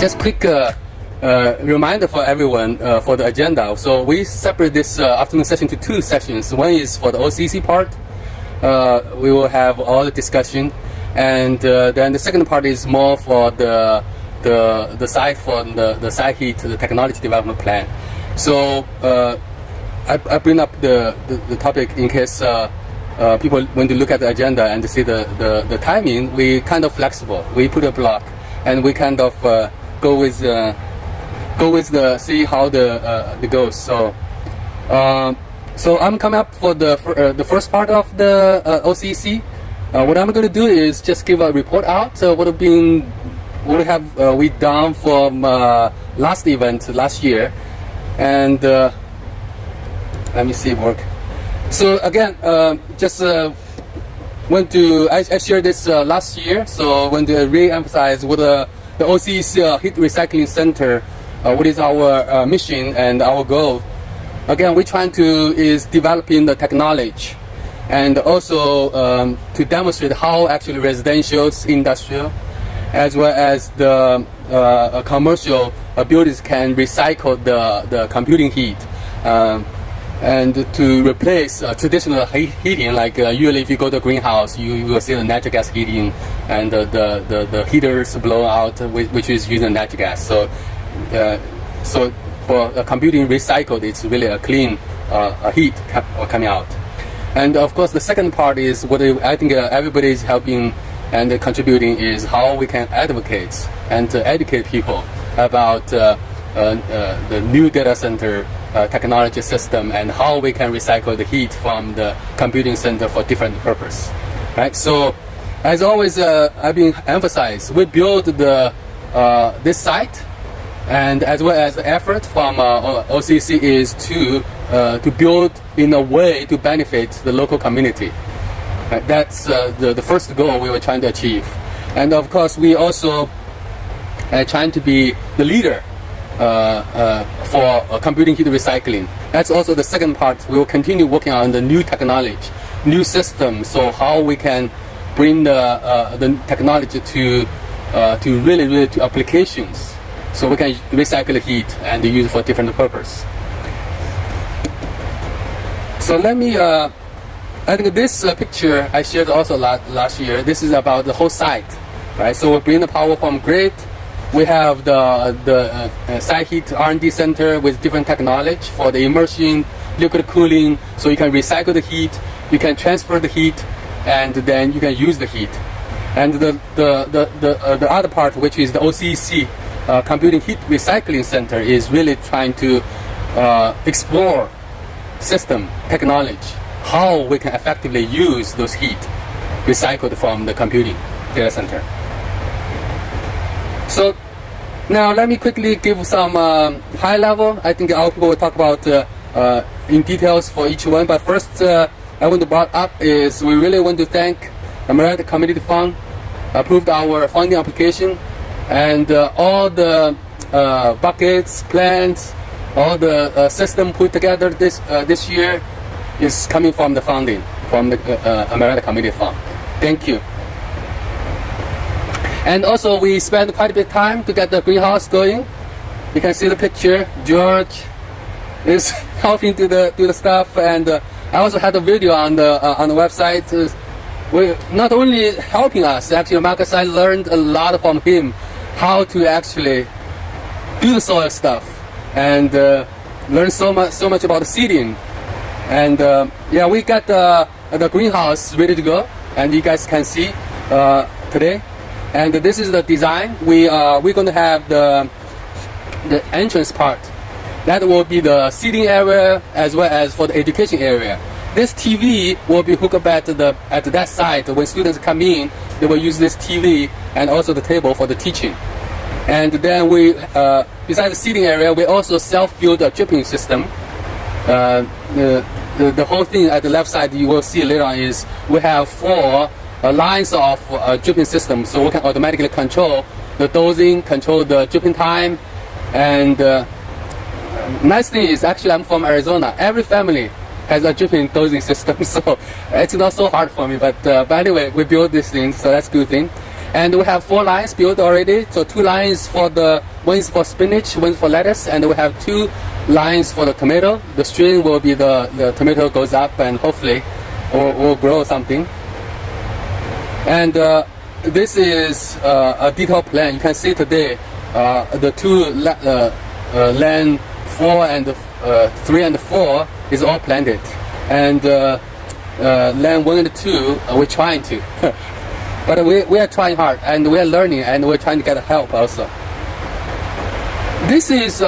Just quick reminder for everyone for the agenda. So we separate this afternoon session to two sessions. One is for the OCC part. We will have all the discussion, and then the second part is more for the site for the Saiheat, the technology development plan. So I bring up the topic in case people want to look at the agenda and see the timing. We kind of flexible. We put a block, and we kind of go with the see how the goes. So I'm coming up for the first part of the OCC. What I'm going to do is just give a report out. What have we done from last event last year, and let me see it work. So again, just want to I shared this last year. So I want to re-emphasize what the OCC Heat Recycling Center, what is our mission and our goal. Again, we're trying to is developing the technology, and also to demonstrate how actually residential, industrial, as well as the commercial buildings can recycle the computing heat, and to replace traditional heating. Like usually, if you go to a greenhouse, you will see the natural gas heating, and the heaters blow out, which is using natural gas. So for computing recycled, it's really a clean heat coming out. And of course, the second part is what I think everybody is helping and contributing is how we can advocate and to educate people about the new data center technology system and how we can recycle the heat from the computing center for different purpose. Right. So, as always, I've been emphasized we build this site. And as well as the effort from OCC is to build in a way to benefit the local community. That's the first goal we were trying to achieve. And of course, we also trying to be the leader for computing heat recycling. That's also the second part. We will continue working on the new technology, new systems. So how we can bring the technology to really to applications. So we can recycle the heat and use it for different purpose. So let me, I think this picture I shared also last year. This is about the whole site, right? So we bring the power from grid. We have the Saiheat R&D center with different technology for the immersion, liquid cooling. So you can recycle the heat, you can transfer the heat, and then you can use the heat. And the other part, which is the OCC. Computing Heat Recycling Center is really trying to explore system technology, how we can effectively use those heat recycled from the computing data center. So now let me quickly give some high level. I think our people will talk about in details for each one. But first, I want to bring up is we really want to thank Amer Community Fund approved our funding application. And all the buckets, plans, all the system put together this year is coming from the funding from the Amer Community Fund. Thank you. And also we spent quite a bit of time to get the greenhouse going. You can see the picture. George is helping to the stuff, and I also had a video on the website. We not only helping us. Actually, Marcus, I learned a lot from him. How to actually do the soil stuff, and learn so much about the seeding. And yeah, we got the greenhouse ready to go, and you guys can see today. And this is the design. We're going to have the entrance part. That will be the seating area as well as for the education area. This TV will be hooked up at that side. When students come in, they will use this TV and also the table for the teaching. And then we, besides the seating area, we also self-build a dripping system. The whole thing at the left side you will see later on is we have 4 lines of dripping system, so we can automatically control the dosing, control the dripping time. And nice thing is, actually I'm from Arizona. Every family has a dripping dosing system, so it's not so hard for me. But anyway, we build this thing, so that's a good thing. And we have 4 lines built already. So 2 lines for one is for spinach, one is for lettuce, and we have 2 lines for the tomato. The string will be the tomato goes up and hopefully will grow something. And this is a detailed plan. You can see today the 2 land 4 and 3 and 4 is all planted, and land 1 and 2 we're trying to. But we are trying hard, and we are learning, and we're trying to get help also. This is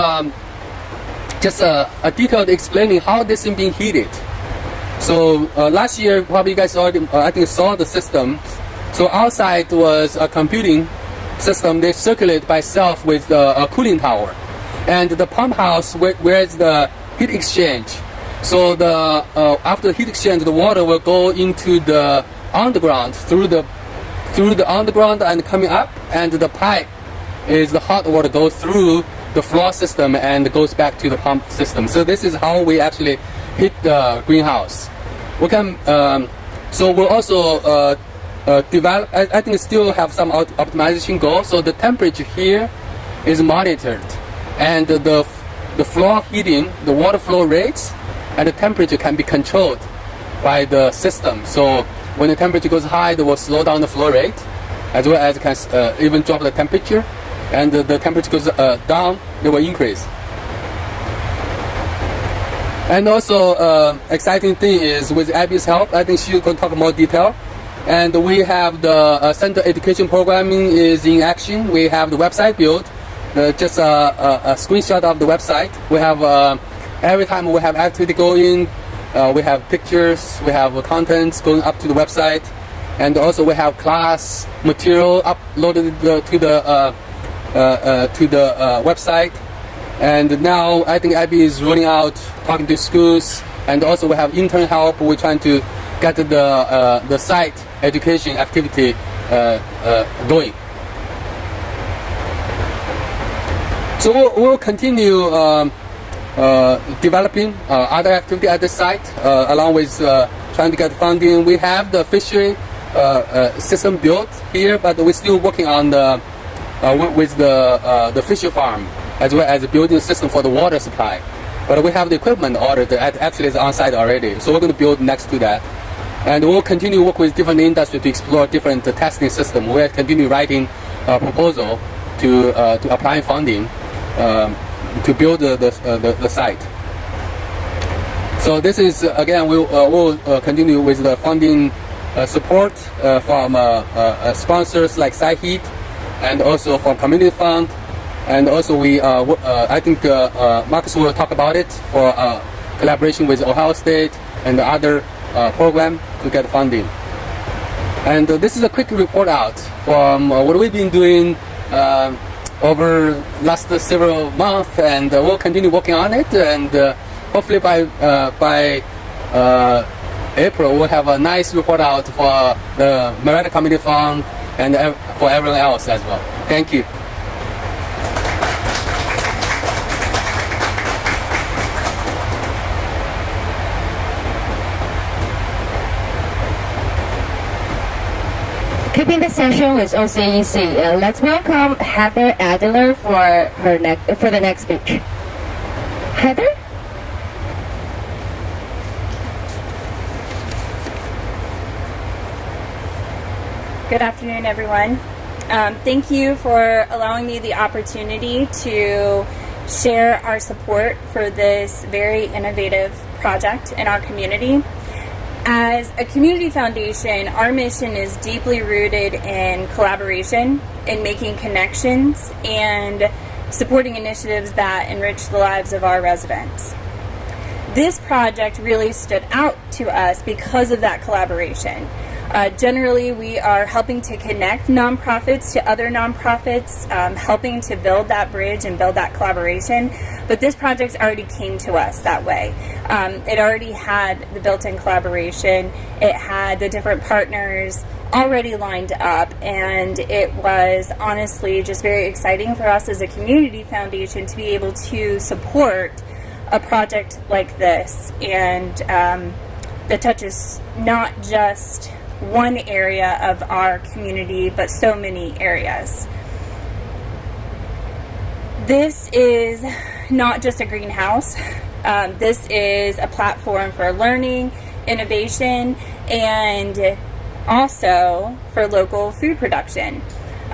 just a detailed explaining how this is being heated. So last year, probably you guys already, I think, saw the system. So outside was a computing system. They circulate by itself with a cooling tower, and the pump house where is the heat exchange. So after the heat exchange, the water will go into the underground through the underground and coming up, and the pipe is the hot water goes through the floor system and goes back to the pump system. So this is how we actually heat the greenhouse. We can so we'll also develop. I think still have some optimization goals. So the temperature here is monitored, and the floor heating, the water flow rates, and the temperature can be controlled by the system. So when the temperature goes high, they will slow down the flow rate, as well as can even drop the temperature. And the temperature goes down, they will increase. And also, exciting thing is with Abby's help, I think she's going to talk more detail. And we have the center education programming is in action. We have the website built, just a screenshot of the website. We have every time we have activity going. We have pictures, we have contents going up to the website, and also we have class material uploaded to the website. And now I think Abby is rolling out, talking to schools, and also we have intern help. We're trying to get the site education activity going. So we'll continue developing other activity at the site, along with trying to get funding. We have the fishery system built here, but we're still working on with the fishery farm, as well as building a system for the water supply. But we have the equipment ordered, actually is on site already, so we're going to build next to that. And we'll continue to work with different industry to explore different testing systems. We'll continue writing a proposal to apply funding to build the site. So this is, again, we'll continue with the funding support from sponsors like Saiheat, and also from Community Fund, and also we I think Marcus will talk about it for collaboration with Ohio State and the other program to get funding. And this is a quick report out from what we've been doing over last several months, and we'll continue working on it, and hopefully by April we'll have a nice report out for the Amer Community Fund and for everyone else as well. Thank you. Keeping the session with OCEC, let's welcome Heather Adler for the next speech. Heather? Good afternoon, everyone. Thank you for allowing me the opportunity to share our support for this very innovative project in our community. As a community foundation, our mission is deeply rooted in collaboration, in making connections, and supporting initiatives that enrich the lives of our residents. This project really stood out to us because of that collaboration. Generally, we are helping to connect nonprofits to other nonprofits, helping to build that bridge and build that collaboration. But this project already came to us that way. It already had the built-in collaboration. It had the different partners already lined up, and it was honestly just very exciting for us as a community foundation to be able to support a project like this, and that touches not just one area of our community, but so many areas. This is not just a greenhouse. This is a platform for learning, innovation, and also for local food production.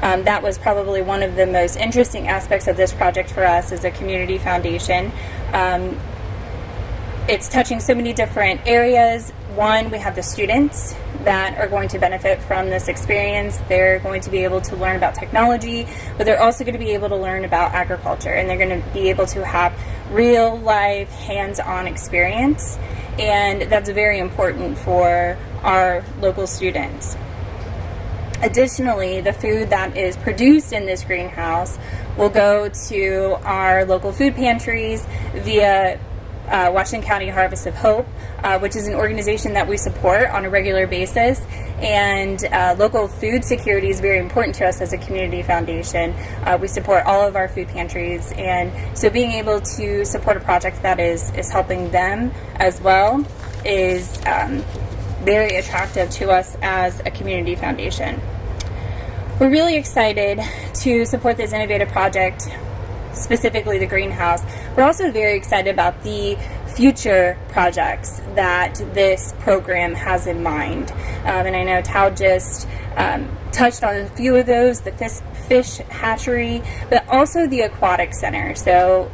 That was probably one of the most interesting aspects of this project for us as a community foundation. It's touching so many different areas. One, we have the students that are going to benefit from this experience. They're going to be able to learn about technology, but they're also going to be able to learn about agriculture, and they're going to be able to have real life hands-on experience, and that's very important for our local students. Additionally, the food that is produced in this greenhouse will go to our local food pantries via Washington County Harvest of Hope, which is an organization that we support on a regular basis. And local food security is very important to us as a community foundation. We support all of our food pantries, and so being able to support a project that is helping them as well is very attractive to us as a community foundation. We're really excited to support this innovative project, specifically the greenhouse. We're also very excited about the future projects that this program has in mind. And I know Tao just touched on a few of those, the fish hatchery, but also the aquatic center. So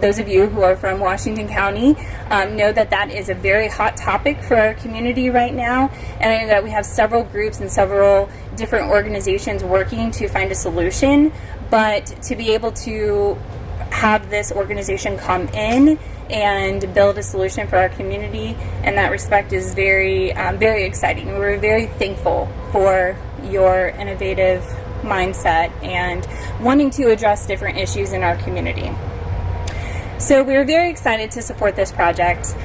those of you who are from Washington County know that that is a very hot topic for our community right now. And I know that we have several groups and several different organizations working to find a solution. But to be able to have this organization come in and build a solution for our community in that respect is very, very exciting. We're very thankful for your innovative mindset and wanting to address different issues in our community. So we're very excited to support this project.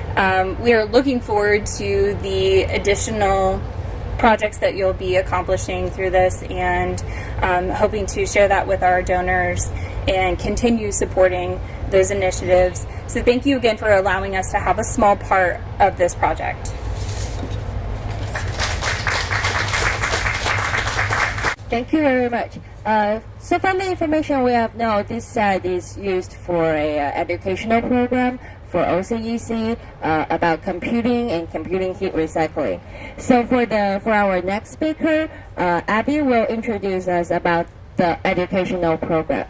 We are looking forward to the additional projects that you'll be accomplishing through this, and hoping to share that with our donors and continue supporting those initiatives. So thank you again for allowing us to have a small part of this project. Thank you very much. So from the information we have now, this site is used for a educational program for OCEC about computing and computing heat recycling. So for our next speaker, Abby will introduce us about the educational program.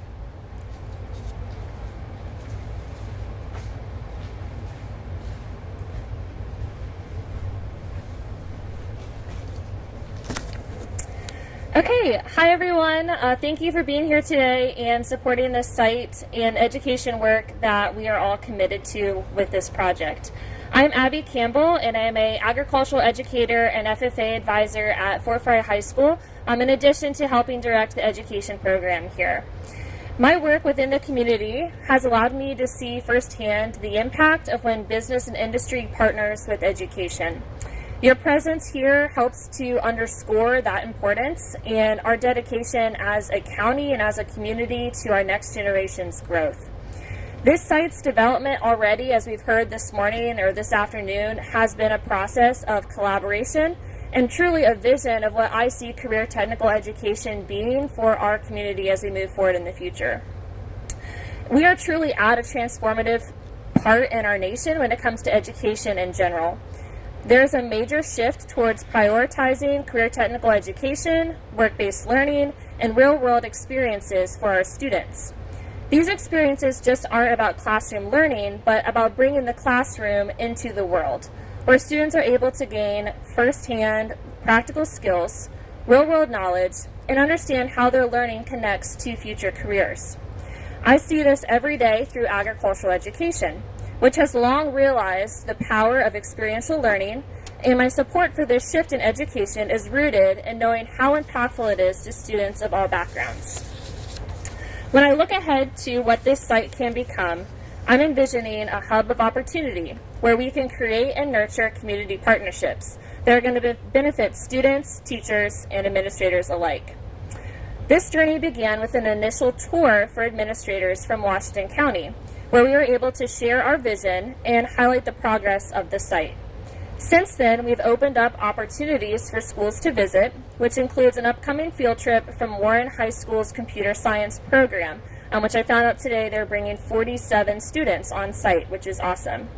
Okay, hi everyone. Thank you for being here today and supporting this site and education work that we are all committed to with this project. I'm Abby Campbell, and I'm an agricultural educator and FFA advisor at Fort Fry High School, in addition to helping direct the education program here. My work within the community has allowed me to see firsthand the impact of when business and industry partners with education. Your presence here helps to underscore that importance and our dedication as a county and as a community to our next generation's growth. This site's development already, as we've heard this morning or this afternoon, has been a process of collaboration and truly a vision of what I see career technical education being for our community as we move forward in the future. We are truly at a transformative part in our nation when it comes to education in general. There's a major shift towards prioritizing career technical education, work-based learning, and real-world experiences for our students. These experiences just aren't about classroom learning, but about bringing the classroom into the world, where students are able to gain firsthand practical skills, real-world knowledge, and understand how their learning connects to future careers. I see this every day through agricultural education, which has long realized the power of experiential learning, and my support for this shift in education is rooted in knowing how impactful it is to students of all backgrounds. When I look ahead to what this site can become, I'm envisioning a hub of opportunity where we can create and nurture community partnerships that are going to benefit students, teachers, and administrators alike. This journey began with an initial tour for administrators from Washington County, where we were able to share our vision and highlight the progress of the site. Since then, we've opened up opportunities for schools to visit, which includes an upcoming field trip from Warren High School's computer science program, which I found out today they're bringing 47 students on site, which is awesome.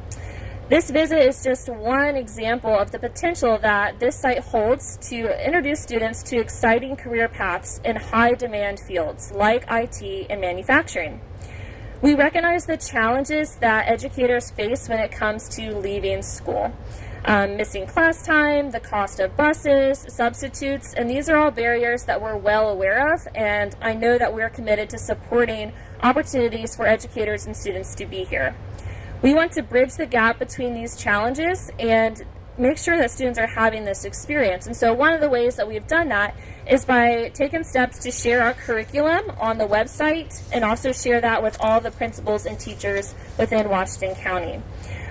This visit is just one example of the potential that this site holds to introduce students to exciting career paths in high-demand fields like IT and manufacturing. We recognize the challenges that educators face when it comes to leaving school. Missing class time, the cost of buses, substitutes, and these are all barriers that we're well aware of, and I know that we're committed to supporting opportunities for educators and students to be here. We want to bridge the gap between these challenges and make sure that students are having this experience. And so one of the ways that we've done that is by taking steps to share our curriculum on the website and also share that with all the principals and teachers within Washington County.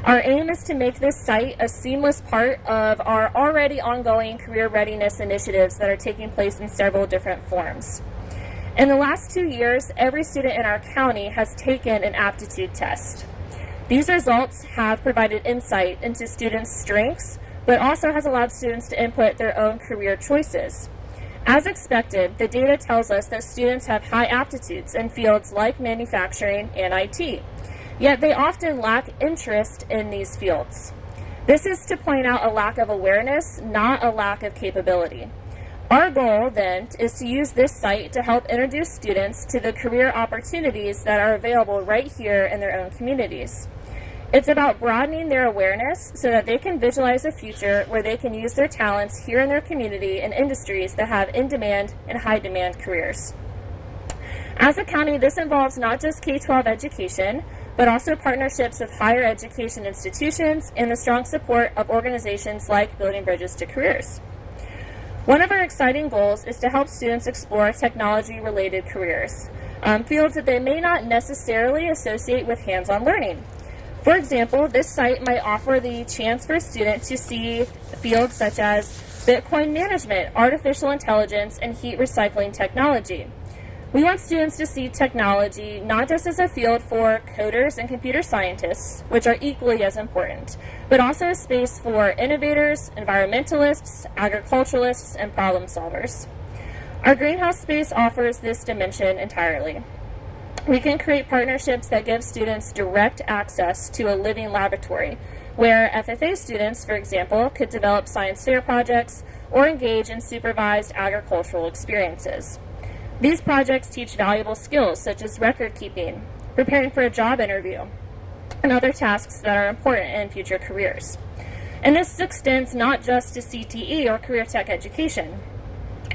Our aim is to make this site a seamless part of our already ongoing career readiness initiatives that are taking place in several different forms. In the last 2 years, every student in our county has taken an aptitude test. These results have provided insight into students' strengths, but also has allowed students to input their own career choices. As expected, the data tells us that students have high aptitudes in fields like manufacturing and IT. Yet they often lack interest in these fields. This is to point out a lack of awareness, not a lack of capability. Our goal, then, is to use this site to help introduce students to the career opportunities that are available right here in their own communities. It's about broadening their awareness so that they can visualize a future where they can use their talents here in their community in industries that have in-demand and high-demand careers. As a county, this involves not just K-12 education, but also partnerships with higher education institutions and the strong support of organizations like Building Bridges to Careers. One of our exciting goals is to help students explore technology-related careers, fields that they may not necessarily associate with hands-on learning. For example, this site might offer the chance for a student to see fields such as Bitcoin management, artificial intelligence, and heat recycling technology. We want students to see technology not just as a field for coders and computer scientists, which are equally as important, but also a space for innovators, environmentalists, agriculturalists, and problem solvers. Our greenhouse space offers this dimension entirely. We can create partnerships that give students direct access to a living laboratory, where FFA students, for example, could develop science fair projects or engage in supervised agricultural experiences. These projects teach valuable skills such as record keeping, preparing for a job interview, and other tasks that are important in future careers. And this extends not just to CTE or career tech education.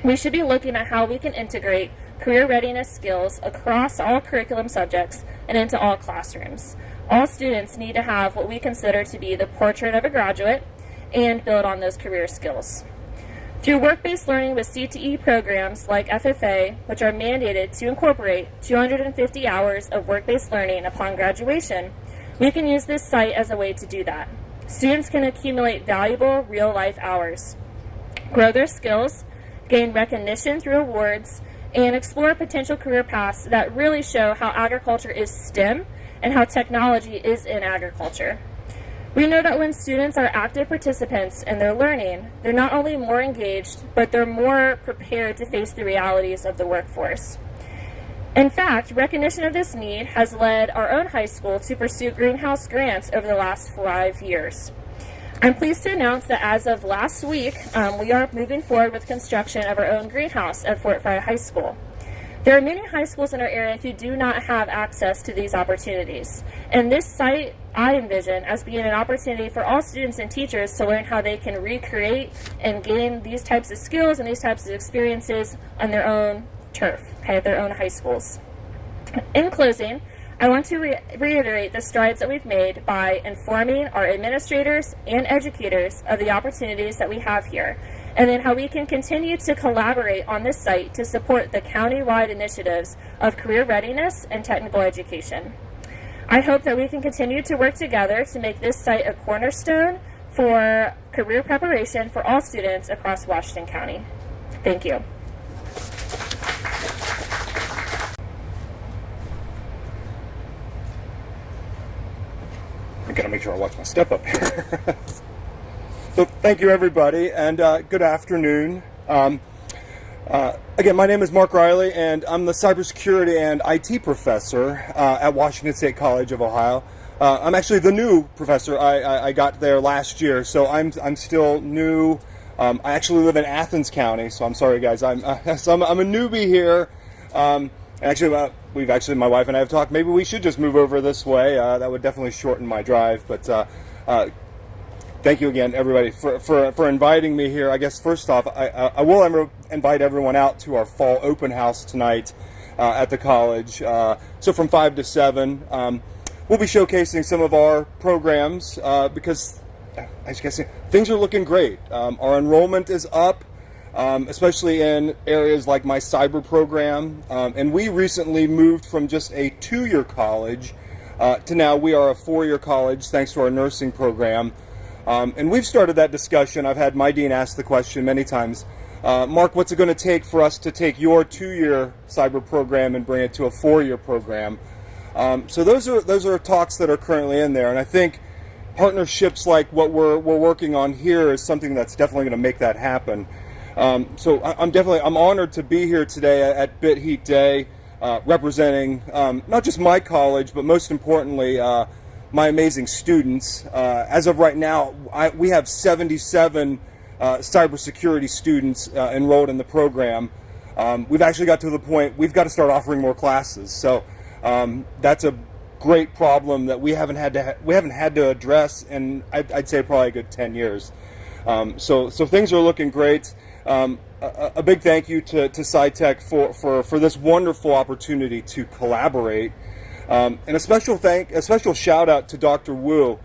We should be looking at how we can integrate career readiness skills across all curriculum subjects and into all classrooms. All students need to have what we consider to be the portrait of a graduate and build on those career skills. Through work-based learning with CTE programs like FFA, which are mandated to incorporate 250 hours of work-based learning upon graduation, we can use this site as a way to do that. Students can accumulate valuable real-life hours, grow their skills, gain recognition through awards, and explore potential career paths that really show how agriculture is STEM and how technology is in agriculture. We know that when students are active participants in their learning, they're not only more engaged, but they're more prepared to face the realities of the workforce. In fact, recognition of this need has led our own high school to pursue greenhouse grants over the last 5 years. I'm pleased to announce that as of last week, we are moving forward with construction of our own greenhouse at Fort Fry High School. There are many high schools in our area who do not have access to these opportunities, and this site I envision as being an opportunity for all students and teachers to learn how they can recreate and gain these types of skills and these types of experiences on their own turf, at their own high schools. In closing, I want to reiterate the strides that we've made by informing our administrators and educators of the opportunities that we have here, and then how we can continue to collaborate on this site to support the county-wide initiatives of career readiness and technical education. I hope that we can continue to work together to make this site a cornerstone for career preparation for all students across Washington County. Thank you. I gotta make sure I watch my step up here. So thank you, everybody, and good afternoon. Again, my name is Mark Riley, and I'm the cybersecurity and IT professor at Washington State College of Ohio. I'm actually the new professor. I got there last year, so I'm still new. I actually live in Athens County, so I'm sorry, guys. I'm a newbie here. Actually, my wife and I have talked. Maybe we should just move over this way. That would definitely shorten my drive. But thank you again, everybody, for inviting me here. I guess first off, I will invite everyone out to our fall open house tonight at the college. So from 5 to 7, we'll be showcasing some of our programs because I guess things are looking great. Our enrollment is up, especially in areas like my cyber program. And we recently moved from just a 2-year college to now we are a 4-year college thanks to our nursing program. And we've started that discussion. I've had my dean ask the question many times, Mark, what's it going to take for us to take your 2-year cyber program and bring it to a 4-year program? So those are talks that are currently in there, and I think partnerships like what we're working on here is something that's definitely going to make that happen. So I'm honored to be here today at Bit Heat Day, representing not just my college, but most importantly my amazing students. As of right now, we have 77 cybersecurity students enrolled in the program. We've actually got to the point we've got to start offering more classes. So that's a great problem that we haven't had to address in I'd say probably a good 10 years. So things are looking great. A big thank you to SciTech for this wonderful opportunity to collaborate. And a special shout out to Dr. Wu,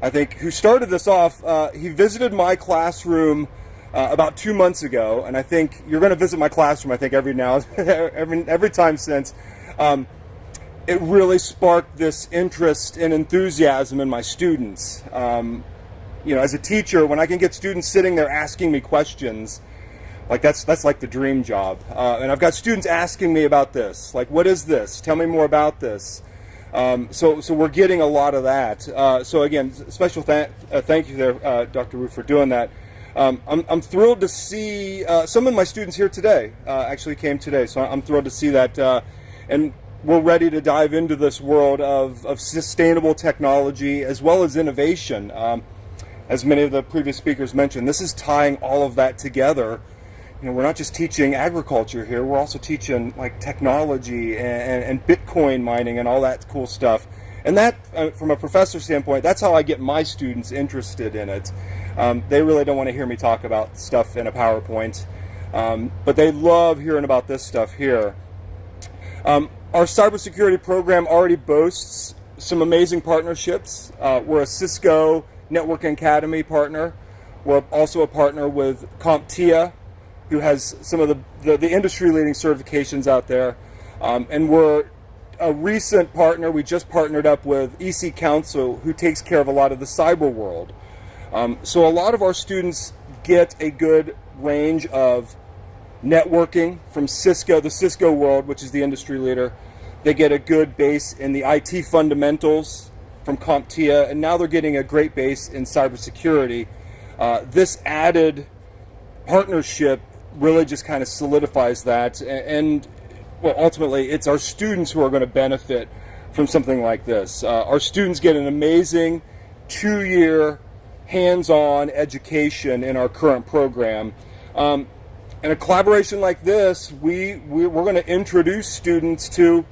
I think, who started this off. He visited my classroom about 2 months ago, and I think you're going to visit my classroom. I think every time since. It really sparked this interest and enthusiasm in my students. As a teacher, when I can get students sitting there asking me questions, like that's like the dream job. And I've got students asking me about this, like, what is this? Tell me more about this. So we're getting a lot of that. So again, special thank you there, Dr. Wu, for doing that. I'm thrilled to see some of my students here today. Actually came today, so I'm thrilled to see that. And we're ready to dive into this world of sustainable technology as well as innovation. As many of the previous speakers mentioned, this is tying all of that together. We're not just teaching agriculture here, we're also teaching like technology and Bitcoin mining and all that cool stuff. And that, from a professor standpoint, that's how I get my students interested in it. They really don't want to hear me talk about stuff in a PowerPoint, but they love hearing about this stuff here. Our cybersecurity program already boasts some amazing partnerships. We're a Cisco Networking Academy partner. We're also a partner with CompTIA, who has some of the industry-leading certifications out there. And we're a recent partner. We just partnered up with EC Council, who takes care of a lot of the cyber world. So a lot of our students get a good range of networking from Cisco, the Cisco world, which is the industry leader. They get a good base in the IT fundamentals from CompTIA, and now they're getting a great base in cybersecurity. This added partnership really just kind of solidifies that, and well, ultimately, it's our students who are going to benefit from something like this. Our students get an amazing 2-year hands-on education in our current program. In a collaboration like this, we're going to introduce students to,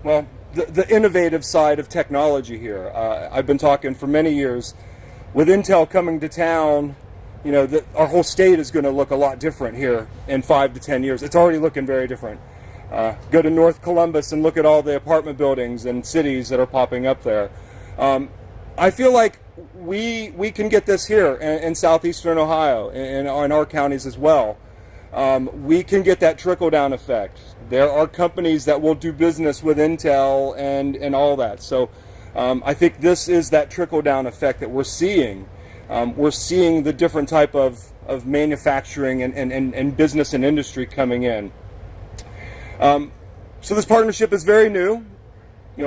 well, the innovative side of technology here. I've been talking for many years. With Intel coming to town, our whole state is going to look a lot different here in 5 to 10 years. It's already looking very different. Go to North Columbus and look at all the apartment buildings and cities that are popping up there. I feel like we can get this here in southeastern Ohio and in our counties as well. We can get that trickle-down effect. There are companies that will do business with Intel and all that. So I think this is that trickle-down effect that we're seeing. We're seeing the different type of manufacturing and business and industry coming in. So this partnership is very new.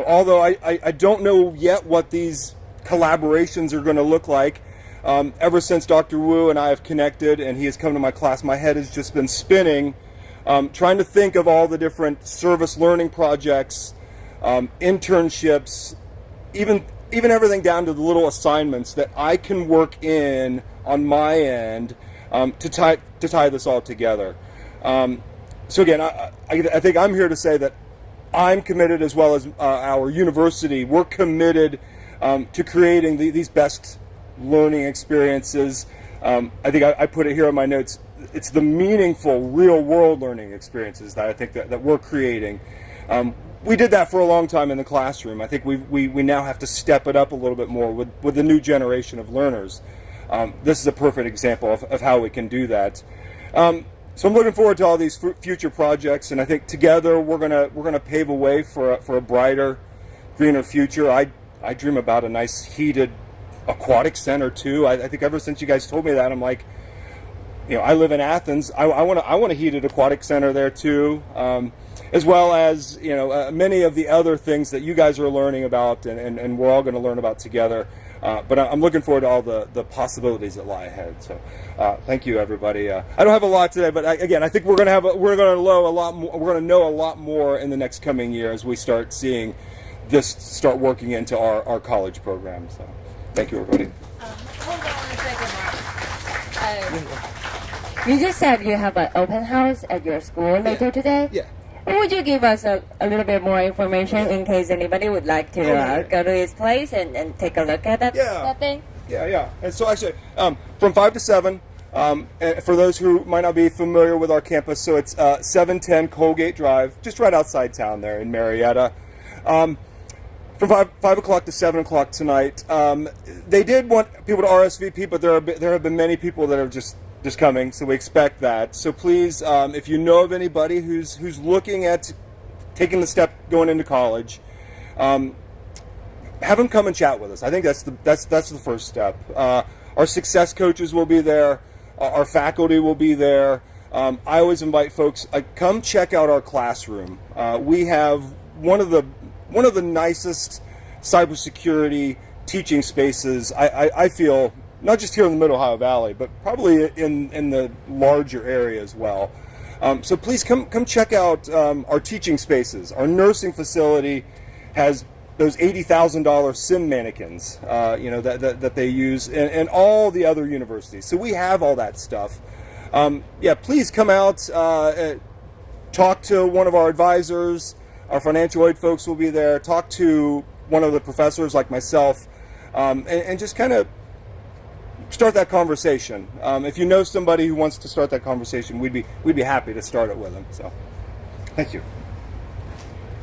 Although I don't know yet what these collaborations are going to look like. Ever since Dr. Wu and I have connected and he has come to my class, my head has just been spinning, trying to think of all the different service learning projects, internships, even everything down to the little assignments that I can work in on my end to tie this all together. So again, I think I'm here to say that I'm committed, as well as our university. We're committed to creating these best learning experiences. I think I put it here in my notes. It's the meaningful, real-world learning experiences that I think that we're creating. We did that for a long time in the classroom. I think we now have to step it up a little bit more with the new generation of learners. This is a perfect example of how we can do that. So I'm looking forward to all these future projects, and I think together we're gonna pave a way for a brighter, greener future. I dream about a nice heated aquatic center too. I think ever since you guys told me that, I'm like, I live in Athens. I want a heated aquatic center there too, as well as many of the other things that you guys are learning about, and we're all going to learn about together. But I'm looking forward to all the possibilities that lie ahead. So thank you, everybody. I don't have a lot today, but I think we're going to know a lot more in the next coming year as we start seeing this start working into our college program. So thank you, everybody. Hold on a second, Mark. You just said you have an open house at your school later today? Yeah. Would you give us a little bit more information in case anybody would like to go to his place and take a look at that thing? Yeah. And so actually, from 5 to 7, and for those who might not be familiar with our campus, so it's 710 Colgate Drive, just right outside town there in Marietta. From 5 o'clock to 7 o'clock tonight. They did want people to RSVP, but there have been many people that are just coming, so we expect that. So please, if you know of anybody who's looking at taking the step going into college, have them come and chat with us. I think that's the first step. Our success coaches will be there. Our faculty will be there. I always invite folks, come check out our classroom. We have one of the nicest cybersecurity teaching spaces, I feel, not just here in the Mid-Ohio Valley, but probably in the larger area as well. So please come check out our teaching spaces. Our nursing facility has those $80,000 sim mannequins, that they use, and all the other universities. So we have all that stuff. Please come out, talk to one of our advisors. Our financial aid folks will be there. Talk to one of the professors like myself, and just kind of start that conversation. If you know somebody who wants to start that conversation, we'd be happy to start it with them. So, thank you.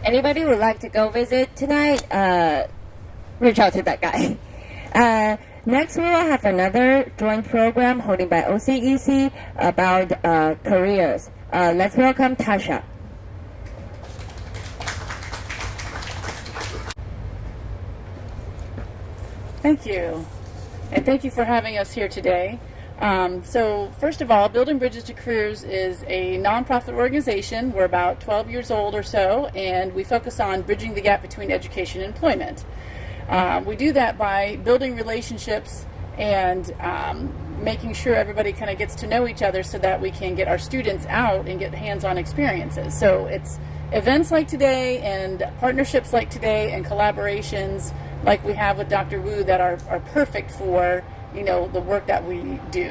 Anybody would like to go visit tonight? Reach out to that guy. Next, we will have another joint program holding by OCEC about careers. Let's welcome Tasha. Thank you. And thank you for having us here today. So first of all, Building Bridges to Careers is a nonprofit organization. We're about 12 years old or so, and we focus on bridging the gap between education and employment. We do that by building relationships and making sure everybody kind of gets to know each other so that we can get our students out and get hands-on experiences. So it's events like today and partnerships like today and collaborations like we have with Dr. Wu that are perfect for the work that we do.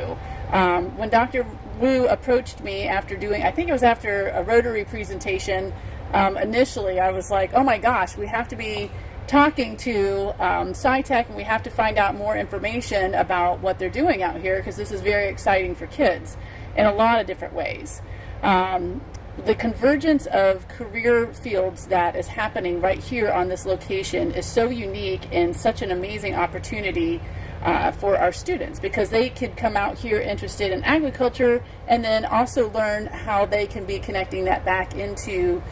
When Dr. Wu approached me after doing, I think it was after a Rotary presentation, initially I was like, oh my gosh, we have to be talking to SciTech, and we have to find out more information about what they're doing out here, because this is very exciting for kids in a lot of different ways. The convergence of career fields that is happening right here on this location is so unique and such an amazing opportunity for our students, because they could come out here interested in agriculture and then also learn how they can be connecting that back into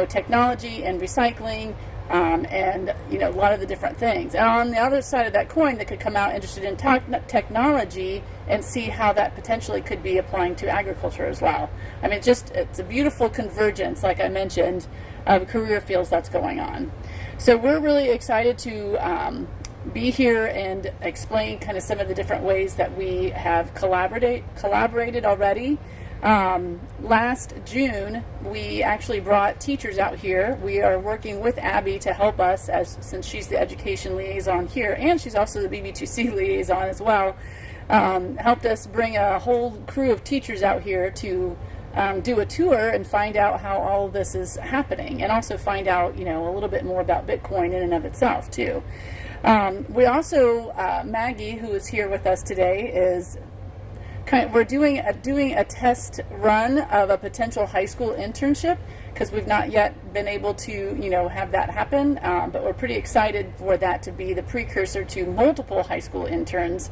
technology and recycling and a lot of the different things. And on the other side of that coin, they could come out interested in technology and see how that potentially could be applying to agriculture as well. I mean, it's a beautiful convergence, like I mentioned, of career fields that's going on. So we're really excited to be here and explain kind of some of the different ways that we have collaborated already. Last June, we actually brought teachers out here. We are working with Abby to help us, since she's the education liaison here, and she's also the BB2C liaison as well. Helped us bring a whole crew of teachers out here to do a tour and find out how all of this is happening, and also find out, a little bit more about Bitcoin in and of itself too. We also, Maggie, who is here with us today, is we're doing a test run of a potential high school internship, because we've not yet been able to have that happen, but we're pretty excited for that to be the precursor to multiple high school interns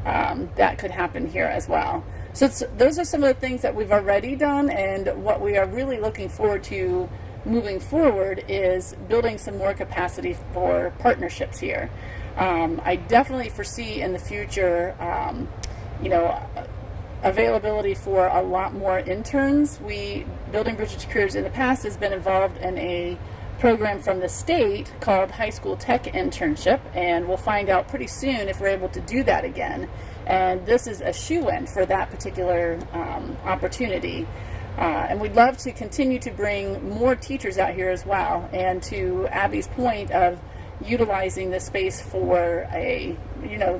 that could happen here as well. So those are some of the things that we've already done, and what we are really looking forward to moving forward is building some more capacity for partnerships here. I definitely foresee in the future, availability for a lot more interns. Building Bridges to Careers in the past has been involved in a program from the state called High School Tech Internship, and we'll find out pretty soon if we're able to do that again. And this is a shoe-in for that particular opportunity. And we'd love to continue to bring more teachers out here as well. And to Abby's point of utilizing the space for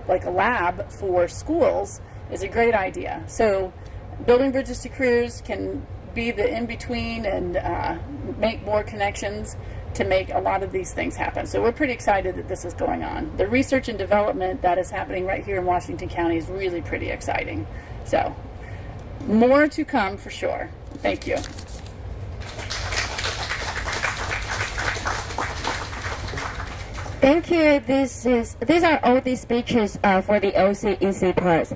like a lab for schools is a great idea. So Building Bridges to Careers can be the in-between and make more connections to make a lot of these things happen. So we're pretty excited that this is going on. The research and development that is happening right here in Washington County is really pretty exciting. So more to come for sure. Thank you. Thank you. These are all the speeches for the OCEC parts.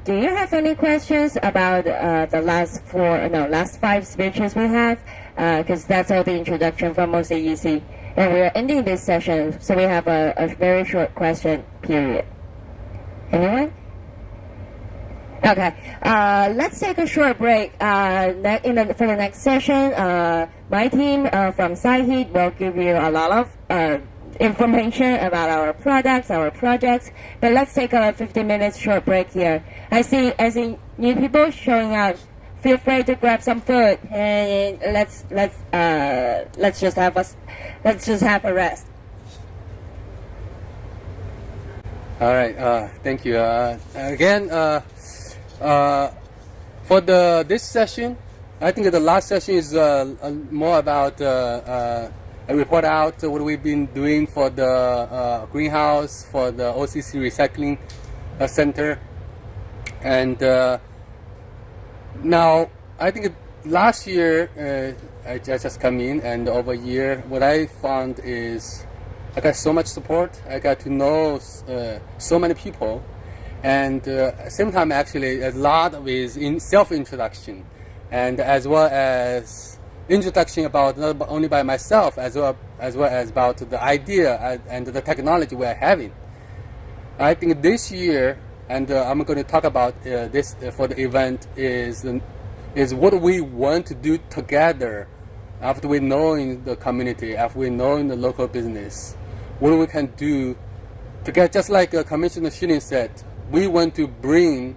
Do you have any questions about the last 5 speeches we have? Because that's all the introduction from OCEC, and we are ending this session, so we have a very short question period. Anyone? Okay. Let's take a short break. For the next session, my team from Saiheat will give you a lot of information about our products, our projects. But let's take a 15-minute short break here. I see new people showing up. Feel free to grab some food, and let's just have a rest. All right. Thank you. Again, for this session, I think the last session is more about a report out what we've been doing for the greenhouse, for the OCC recycling center, and now I think last year I just come in, and over a year, what I found is I got so much support. I got to know so many people, and at the same time, actually, a lot of is in self-introduction, and as well as introduction about not only by myself, as well as about the idea and the technology we're having. I think this year, and I'm going to talk about this for the event, is what we want to do together after we know in the community, after we know in the local business, what we can do together. Just like Commissioner Schilling said, we want to bring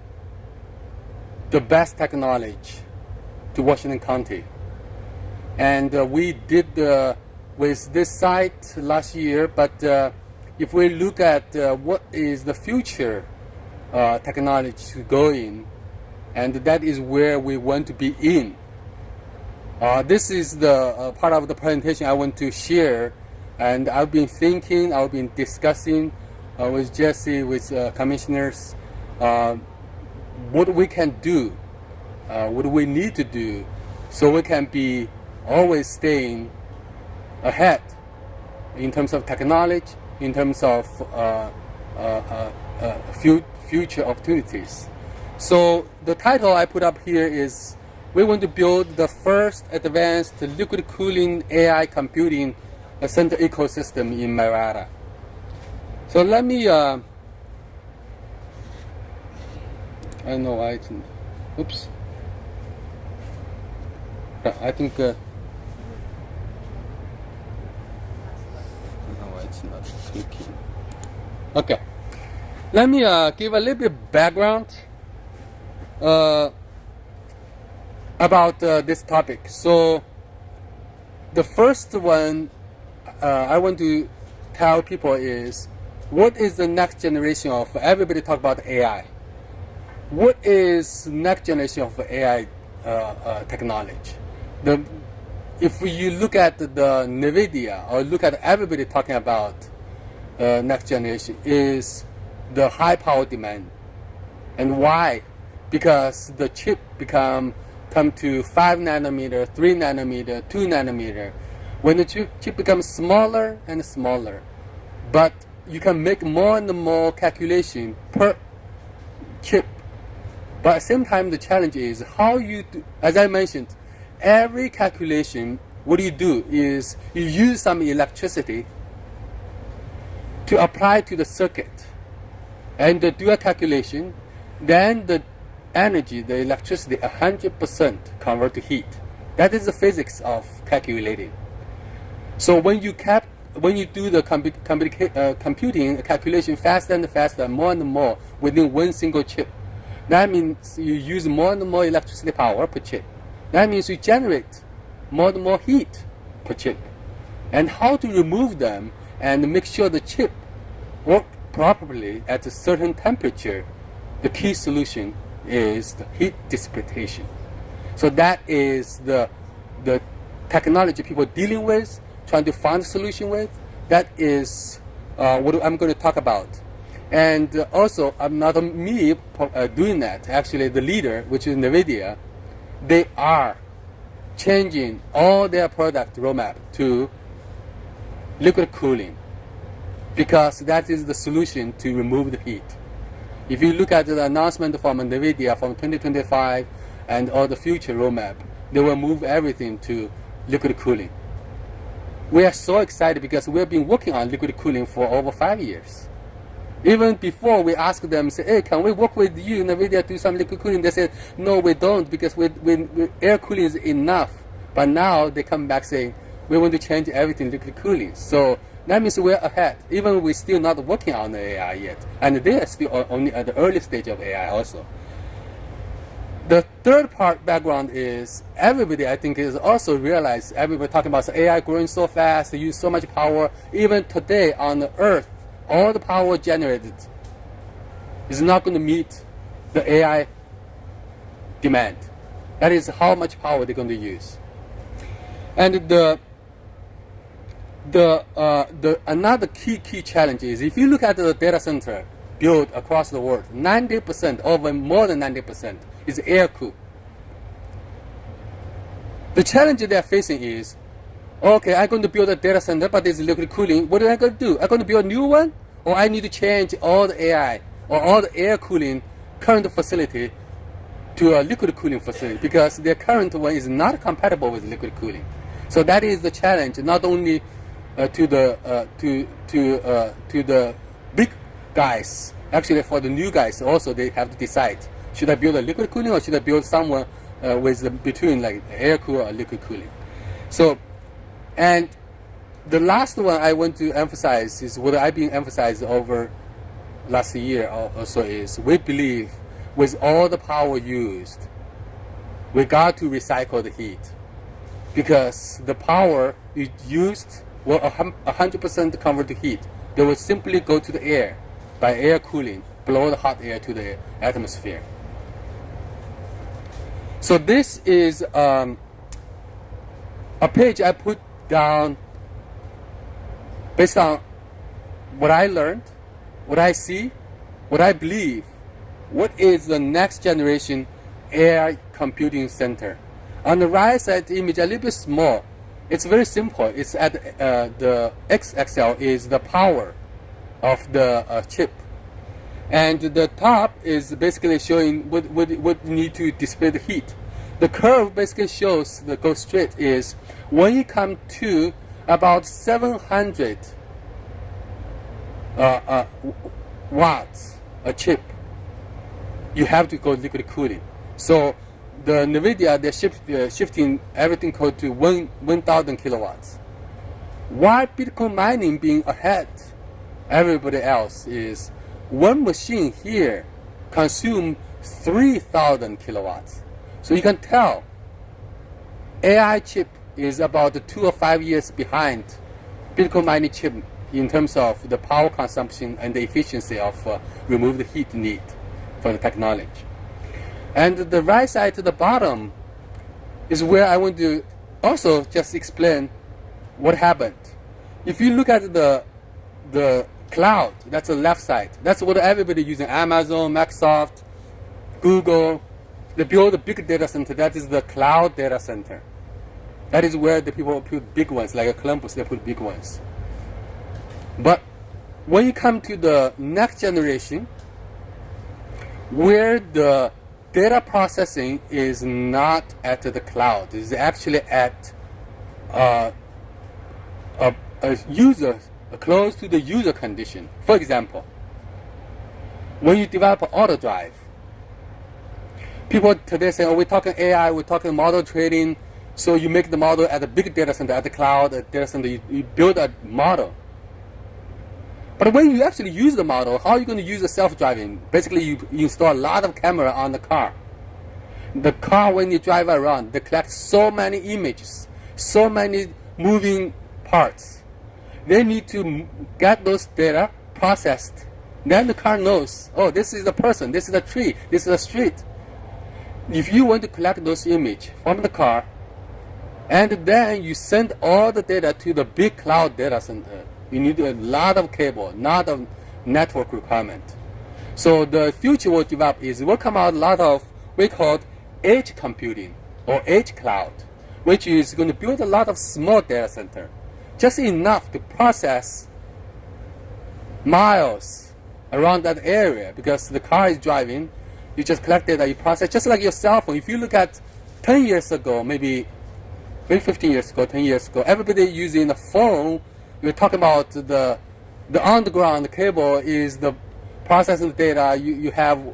the best technology to Washington County. And we did with this site last year, but if we look at what is the future technology going, and that is where we want to be in. This is the part of the presentation I want to share, and I've been thinking, I've been discussing with Jesse, with commissioners, what we can do, what we need to do, so we can be always staying ahead in terms of technology, in terms of future opportunities. So the title I put up here is, we want to build the first advanced liquid cooling AI computing center ecosystem in Marietta. So let me, I don't know why it's, oops. I think, I don't know why it's not clicking. Okay. Let me give a little bit background about this topic. So the first one I want to tell people is, what is the next generation of, everybody talk about AI. What is next generation of AI technology? If you look at the Nvidia, or look at everybody talking about next generation, is the high power demand. And why? Because the chip come to 5 nanometer, 3 nanometer, 2 nanometer. When the chip becomes smaller and smaller, but you can make more and more calculation per chip. But at the same time, the challenge is how you do, as I mentioned, every calculation, what you do is you use some electricity to apply to the circuit and do a calculation. Then the energy, the electricity, 100% convert to heat. That is the physics of calculating. So when you do the computing calculation faster and faster, more and more within one single chip, that means you use more and more electricity power per chip. That means you generate more and more heat per chip. And how to remove them and make sure the chip work properly at a certain temperature, the key solution is the heat dissipation. So that is the technology people are dealing with, trying to find a solution with. That is what I'm going to talk about. And also, I'm not me doing that. Actually, the leader, which is Nvidia, they are changing all their product roadmap to liquid cooling, because that is the solution to remove the heat. If you look at the announcement from Nvidia from 2025 and all the future roadmap, they will move everything to liquid cooling. We are so excited because we have been working on liquid cooling for over 5 years. Even before we asked them, say, hey, can we work with you, Nvidia, do some liquid cooling? They said, no, we don't, because air cooling is enough. But now they come back saying, we want to change everything liquid cooling. So that means we're ahead, even we're still not working on the AI yet. And they are still only at the early stage of AI also. The third part background is everybody, I think, is also realized, everybody talking about AI growing so fast, they use so much power. Even today on the earth, all the power generated is not going to meet the AI demand. That is how much power they're going to use. And another key challenge is, if you look at the data center built across the world, 90%, over more than 90%, is air cooled. The challenge they're facing is, okay, I'm going to build a data center, but there's liquid cooling. What am I going to do? I'm going to build a new one? Or I need to change all the AI or all the air cooling current facility to a liquid cooling facility, because their current one is not compatible with liquid cooling. So that is the challenge, not only to the big guys. Actually, for the new guys also, they have to decide, should I build a liquid cooling or should I build someone between like air cool or liquid cooling? So, and the last one I want to emphasize is what I've been emphasizing over last year also is, we believe with all the power used, we got to recycle the heat, because the power you used will 100% convert to heat. They will simply go to the air by air cooling, blow the hot air to the atmosphere. So this is a page I put down based on what I learned, what I see, what I believe, what is the next generation AI computing center. On the right side image, a little bit small. It's very simple. It's at the x-axis is the power of the chip. And the top is basically showing what need to dissipate the heat. The curve basically shows the go straight is when you come to about 700 watts a chip, you have to go liquid cooling. So the Nvidia, they're shifting everything code to 1,000 kilowatts. Why Bitcoin mining being ahead everybody else is one machine here consume 3,000 kilowatts. So you can tell AI chip is about 2 or 5 years behind Bitcoin mining chip in terms of the power consumption and the efficiency of remove the heat need for the technology. And the right side to the bottom is where I want to also just explain what happened. If you look at the cloud, that's the left side. That's what everybody using. Amazon, Microsoft, Google. They build a big data center. That is the cloud data center. That is where the people put big ones, like Columbus, they put big ones. But when you come to the next generation, where the data processing is not at the cloud, is actually at a user, close to the user condition. For example, when you develop an auto drive, people today say, oh, we're talking AI, we're talking model training, so you make the model at a big data center, at the cloud, at data center, you build a model. But when you actually use the model, how are you going to use the self-driving? Basically, you install a lot of camera on the car. The car, when you drive around, they collect so many images, so many moving parts. They need to get those data processed. Then the car knows, oh, this is a person, this is a tree, this is a street. If you want to collect those images from the car, and then you send all the data to the big cloud data center, you need a lot of cable, not of network requirement. So the future will develop is will come out a lot of we call edge computing or edge cloud, which is going to build a lot of small data center, just enough to process miles around that area because the car is driving. You just collect data, you process, just like your cell phone. If you look at 10 years ago, maybe 15 years ago, 10 years ago, everybody using a phone. We're talking about the underground cable is the processing data. You have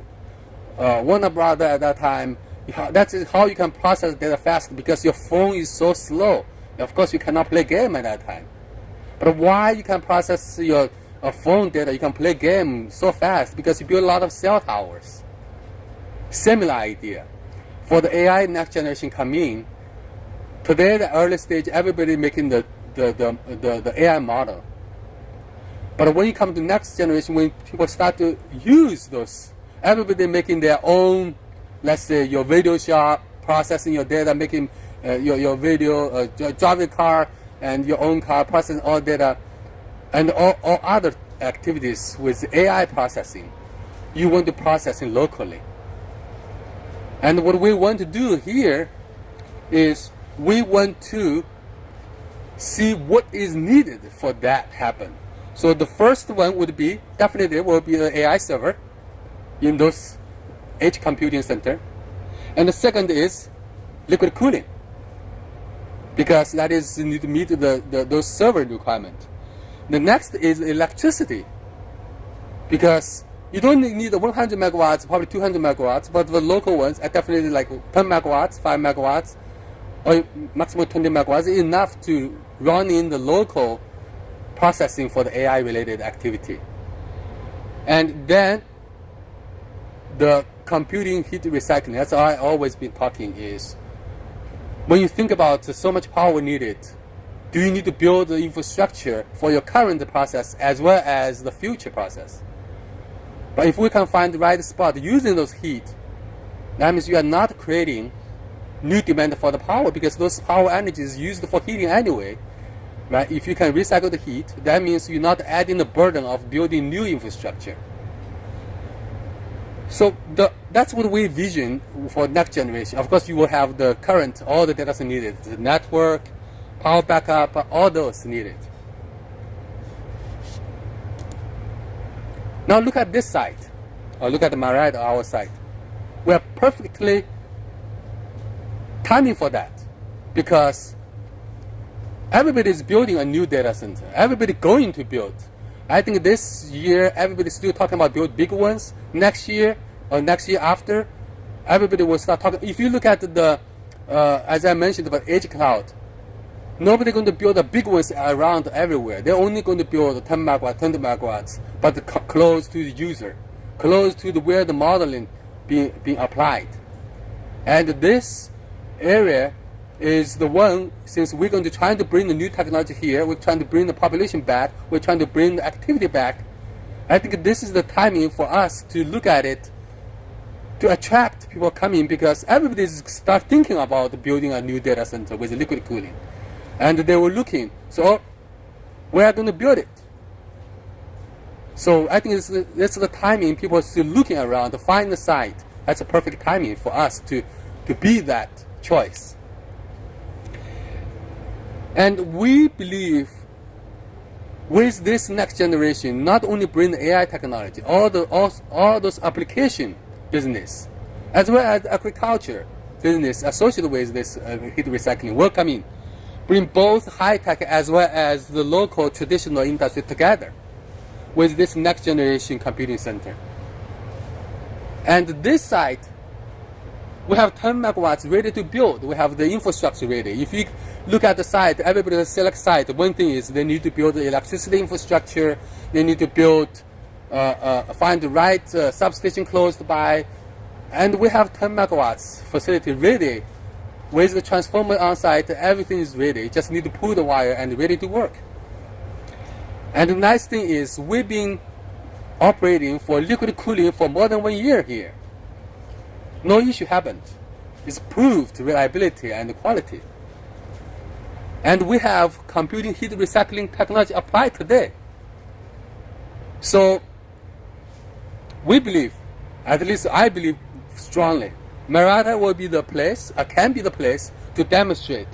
Warner Brother at that time. That's how you can process data fast because your phone is so slow. Of course, you cannot play game at that time. But why you can process your phone data, you can play game so fast because you build a lot of cell towers. Similar idea. For the AI next generation coming, today the early stage, everybody making the AI model. But when you come to next generation, when people start to use those, everybody making their own, let's say your video shop, processing your data, making your video, driving car and your own car, processing all data, and all other activities with AI processing, you want to process it locally. And what we want to do here is we want to see what is needed for that happen. So the first one would be, definitely will be the AI server in those edge computing center. And the second is liquid cooling, because that is need to meet those server requirement. The next is electricity, because you don't need 100 megawatts, probably 200 megawatts, but the local ones are definitely like 10 megawatts, 5 megawatts, or maximum 20 megawatts is enough to run in the local processing for the AI related activity. And then the computing heat recycling, that's all I always been talking is, when you think about so much power needed, do you need to build the infrastructure for your current process as well as the future process? But if we can find the right spot using those heat, that means you are not creating new demand for the power because those power energy is used for heating anyway, right? If you can recycle the heat, that means you're not adding the burden of building new infrastructure. So that's what we vision for next generation. Of course, you will have the current, all the data needed, the network, power backup, all those needed. Now look at this side, or look at my right, our side. We are perfectly timing for that because everybody is building a new data center. Everybody going to build. I think this year everybody's still talking about build big ones. Next year or next year after, everybody will start talking. If you look at the, as I mentioned about edge cloud, Nobody going to build the big ones around everywhere. They're only going to build 10 megawatts, 20 megawatts, but close to the user, close to where the modeling being applied. And this area is the one, since we're going to try to bring the new technology here, we're trying to bring the population back, we're trying to bring the activity back. I think this is the timing for us to look at it, to attract people coming, because everybody start thinking about building a new data center with liquid cooling. And they were looking, so we are going to build it. So I think it's the timing, people are still looking around to find the site. That's a perfect timing for us to be that choice. And we believe with this next generation, not only bring the AI technology, all those application business, as well as agriculture business associated with this heat recycling will come in. Bring both high-tech as well as the local traditional industry together with this next generation computing center. And this site, we have 10 megawatts ready to build. We have the infrastructure ready. If you look at the site, everybody select site. One thing is they need to build the electricity infrastructure. They need to build, find the right substation close by. And we have 10 megawatts facility ready. With the transformer on site, everything is ready. Just need to pull the wire and ready to work. And the nice thing is we've been operating for liquid cooling for more than 1 year here. No issue happened. It's proved reliability and quality. And we have computing heat recycling technology applied today. So we believe, at least I believe strongly, Marietta will be the place, can be the place to demonstrate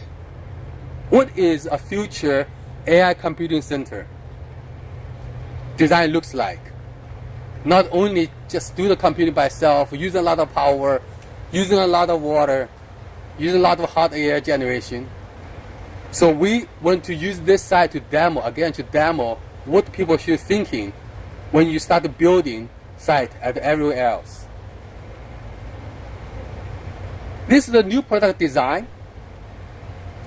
what is a future AI computing center design looks like. Not only just do the computing by itself, using a lot of power, using a lot of water, using a lot of hot air generation. So we want to use this site to demo what people should thinking when you start building site at everywhere else. This is the new product design.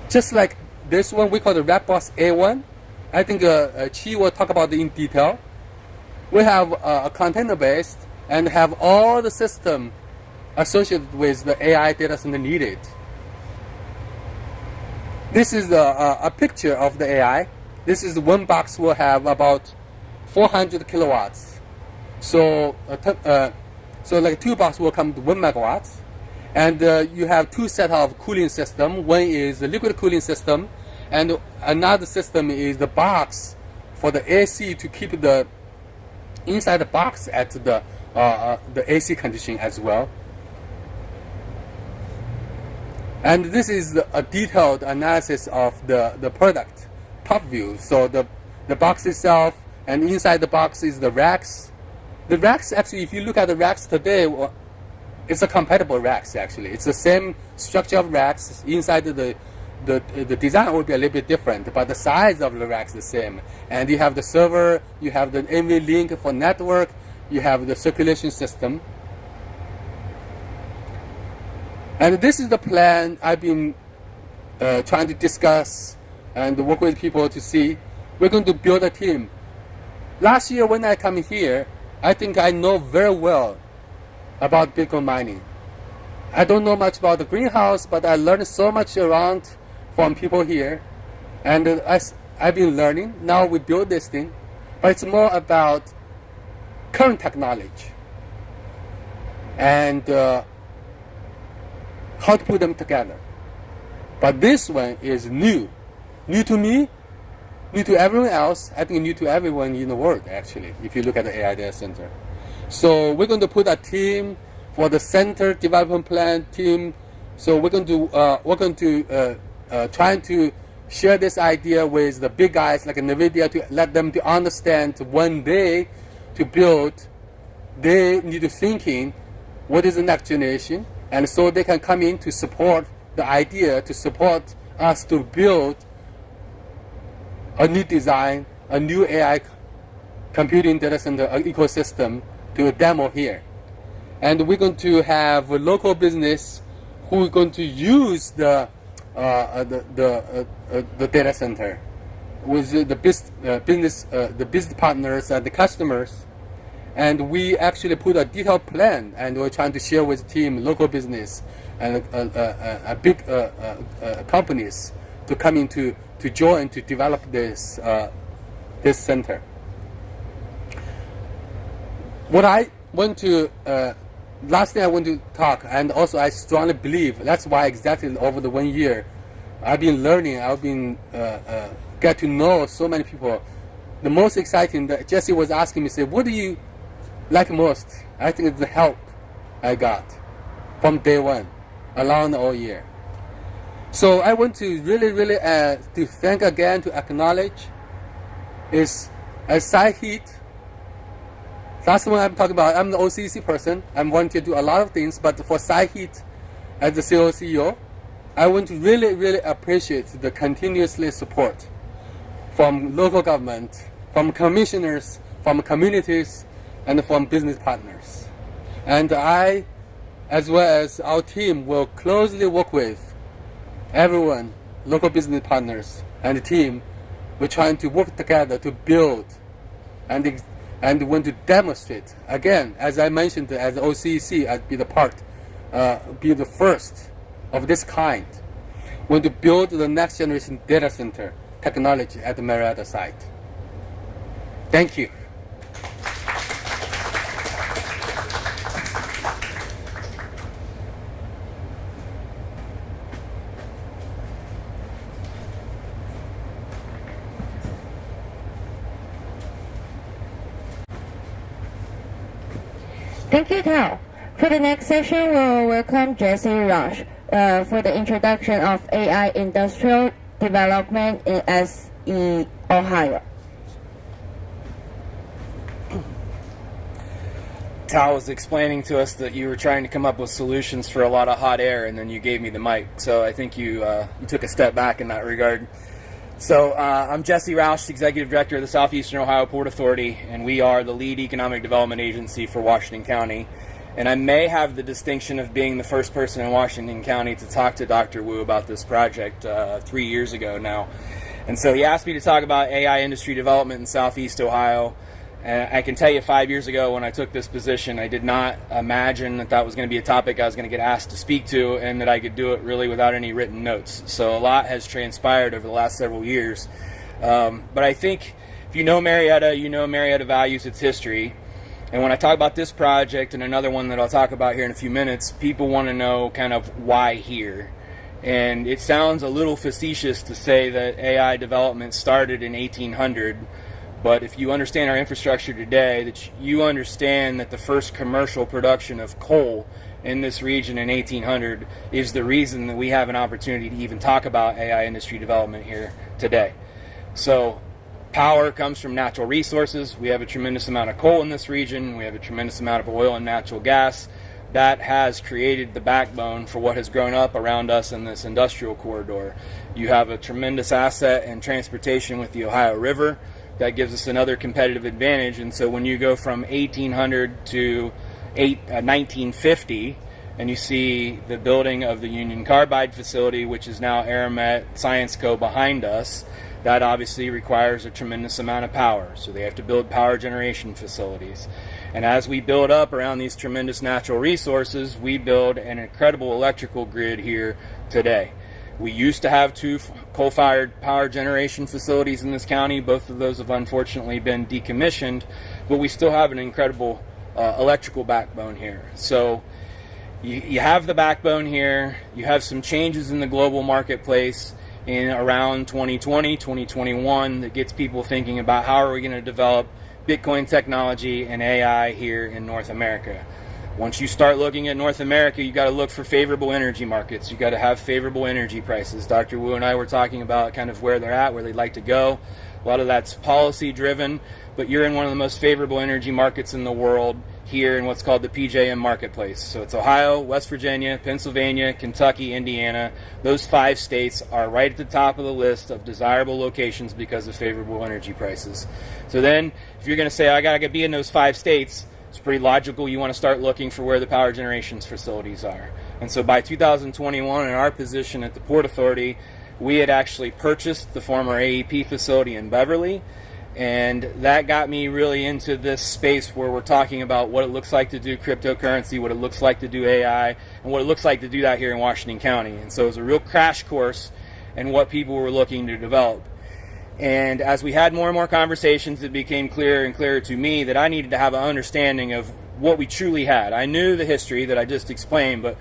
Just like this one, we call the Rackbox A1. I think Chi will talk about it in detail. We have a container-based and have all the system associated with the AI data center needed. This is a picture of the AI. This is one box will have about 400 kilowatts. So like 2 boxes will come to 1 megawatt. And you have 2 sets of cooling system. One is the liquid cooling system, and another system is the box for the AC to keep the inside the box at the AC condition as well. And this is a detailed analysis of the product, top view. So the box itself, and inside the box is the racks. The racks, actually, if you look at the racks today, it's a compatible racks actually. It's the same structure of racks. Inside the design will be a little bit different, but the size of the racks is the same. And you have the server, you have the NVLink for network, you have the circulation system. And this is the plan I've been trying to discuss and work with people to see. We're going to build a team. Last year when I come here, I think I know very well about Bitcoin mining. I don't know much about the greenhouse, but I learned so much around from people here. And I've been learning. Now we build this thing. But it's more about current technology and how to put them together. But this one is new. New to me, new to everyone else. I think new to everyone in the world, actually, if you look at the AI data center. So we're going to put a team for the center development plan team. So we're going to trying to share this idea with the big guys like Nvidia to let them to understand one day to build. They need to thinking what is the next generation, and so they can come in to support the idea, to support us to build a new design, a new AI computing data center ecosystem to demo here. And we're going to have a local business who are going to use the the data center with the business partners and the customers, and we actually put a detailed plan, and we're trying to share with team, local business, and big companies to come in to join to develop this center. What I want to last thing I want to talk, and also I strongly believe that's why exactly over the 1 year I've been learning, I've been get to know so many people. The most exciting that Jesse was asking me, say, what do you like most? I think it's the help I got from day one along the whole year. So I want to really to thank again, to acknowledge is as Saiheat. That's what I'm talking about. I'm the OCC person. I'm wanting to do a lot of things, but for Saiheat as the CEO, I want to really appreciate the continuously support from local government, from commissioners, from communities, and from business partners. And I, as well as our team, will closely work with everyone, local business partners and the team. We're trying to work together to build and want to demonstrate. Again, as I mentioned, as OCC, I'd be the first of this kind. Want to build the next generation data center technology at the Marietta site. Thank you. Thank you, Tao. For the next session, we'll welcome Jesse Rush for the introduction of AI industrial development in SE, Ohio. Tao was explaining to us that you were trying to come up with solutions for a lot of hot air, and then you gave me the mic. So I think you took a step back in that regard. So I'm Jesse Roush, Executive Director of the Southeastern Ohio Port Authority, and we are the lead economic development agency for Washington County. And I may have the distinction of being the first person in Washington County to talk to Dr. Wu about this project 3 years ago now. And so he asked me to talk about AI industry development in Southeast Ohio. And I can tell you 5 years ago when I took this position, I did not imagine that that was going to be a topic I was going to get asked to speak to, and that I could do it really without any written notes. So a lot has transpired over the last several years. But I think if you know Marietta values its history. And when I talk about this project and another one that I'll talk about here in a few minutes, people want to know kind of why here. And it sounds a little facetious to say that AI development started in 1800, but if you understand our infrastructure today, that you understand that the first commercial production of coal in this region in 1800 is the reason that we have an opportunity to even talk about AI industry development here today. So power comes from natural resources. We have a tremendous amount of coal in this region. We have a tremendous amount of oil and natural gas. That has created the backbone for what has grown up around us in this industrial corridor. You have a tremendous asset in transportation with the Ohio River. That gives us another competitive advantage. And so when you go from 1800 to 1950, and you see the building of the Union Carbide facility, which is now Aramet Science Co. behind us, that obviously requires a tremendous amount of power. So they have to build power generation facilities. And as we build up around these tremendous natural resources, we build an incredible electrical grid here today. We used to have 2 coal-fired power generation facilities in this county. Both of those have unfortunately been decommissioned, but we still have an incredible electrical backbone here. So you have the backbone here. You have some changes in the global marketplace in around 2020, 2021 that gets people thinking about how are we going to develop Bitcoin technology and AI here in North America. Once you start looking at North America, you got to look for favorable energy markets. You got to have favorable energy prices. Dr. Wu and I were talking about kind of where they're at, where they'd like to go. A lot of that's policy driven, but you're in one of the most favorable energy markets in the world here in what's called the PJM marketplace. So it's Ohio, West Virginia, Pennsylvania, Kentucky, Indiana. Those 5 states are right at the top of the list of desirable locations because of favorable energy prices. So then if you're going to say, I got to be in those 5 states, it's pretty logical you want to start looking for where the power generations facilities are. And so by 2021, in our position at the Port Authority, we had actually purchased the former AEP facility in Beverly, and that got me really into this space where we're talking about what it looks like to do cryptocurrency, what it looks like to do AI, and what it looks like to do that here in Washington County. And so it was a real crash course in what people were looking to develop. And as we had more and more conversations, it became clearer and clearer to me that I needed to have an understanding of what we truly had. I knew the history that I just explained, but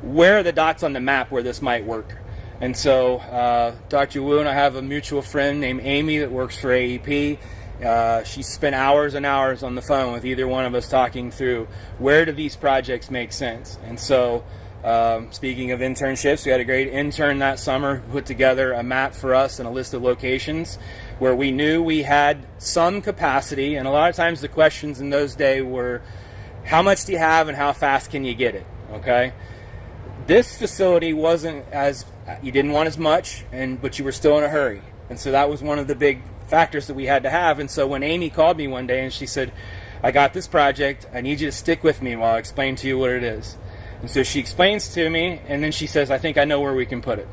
where are the dots on the map where this might work? And so Dr. Wu and I have a mutual friend named Amy that works for AEP. She spent hours and hours on the phone with either one of us talking through where do these projects make sense. And so speaking of internships, we had a great intern that summer who put together a map for us and a list of locations where we knew we had some capacity. And a lot of times the questions in those days were, how much do you have and how fast can you get it? Okay. This facility wasn't as, you didn't want as much, but you were still in a hurry. And so that was one of the big factors that we had to have. And so when Amy called me one day and she said, I got this project, I need you to stick with me while I explain to you what it is. And so she explains to me, and then she says, I think I know where we can put it.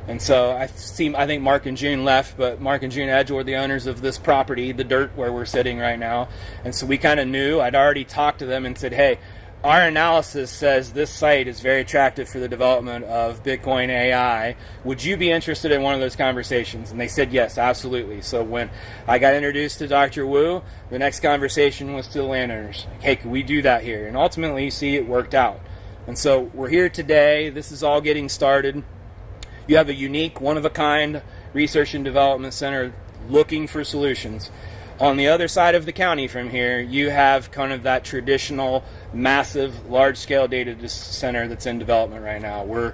And so I think Mark and June left, but Mark and June Edge were the owners of this property, the dirt where we're sitting right now. And so we kind of knew, I'd already talked to them and said, hey, our analysis says this site is very attractive for the development of Bitcoin AI. Would you be interested in one of those conversations? And they said yes, absolutely. So when I got introduced to Dr. Wu, the next conversation was to the landowners. Hey, can we do that here? And ultimately, you see, it worked out. And so we're here today. This is all getting started. You have a unique, one-of-a-kind research and development center looking for solutions. On the other side of the county from here, you have kind of that traditional, massive, large-scale data center that's in development right now. We're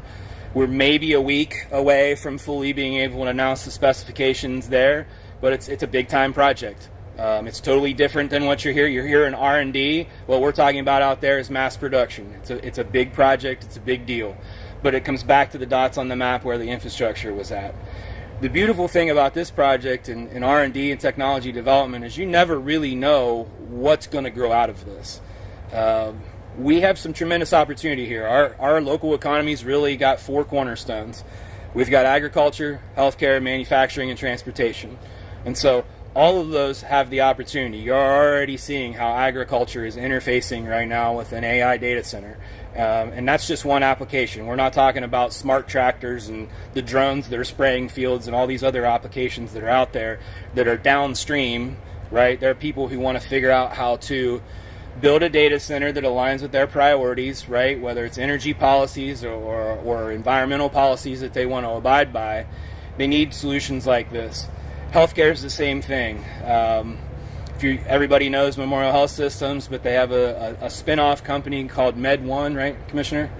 maybe a week away from fully being able to announce the specifications there, but it's a big-time project. It's totally different than what you're here. You're here in R&D. What we're talking about out there is mass production. It's a big project. It's a big deal. But it comes back to the dots on the map where the infrastructure was at. The beautiful thing about this project in R&D and technology development is you never really know what's going to grow out of this. We have some tremendous opportunity here. Our local economy's really got four cornerstones. We've got agriculture, healthcare, manufacturing, and transportation. And so all of those have the opportunity. You're already seeing how agriculture is interfacing right now with an AI data center. And that's just one application. We're not talking about smart tractors and the drones that are spraying fields and all these other applications that are out there that are downstream, right? There are people who want to figure out how to build a data center that aligns with their priorities, right? Whether it's energy policies or environmental policies that they want to abide by. They need solutions like this. Healthcare is the same thing. Everybody knows Memorial Health Systems, but they have a spin-off company called Med1, right, Commissioner?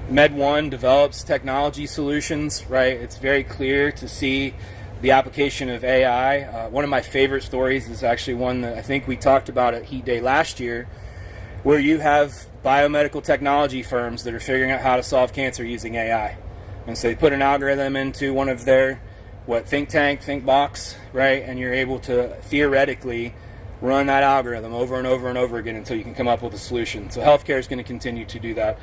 Med1 develops technology solutions, right? It's very clear to see the application of AI. One of my favorite stories is actually one that I think we talked about at Heat Day last year, where you have biomedical technology firms that are figuring out how to solve cancer using AI. And so they put an algorithm into one of their, think tank, think box, right? And you're able to theoretically run that algorithm over and over and over again until you can come up with a solution. So healthcare is going to continue to do that.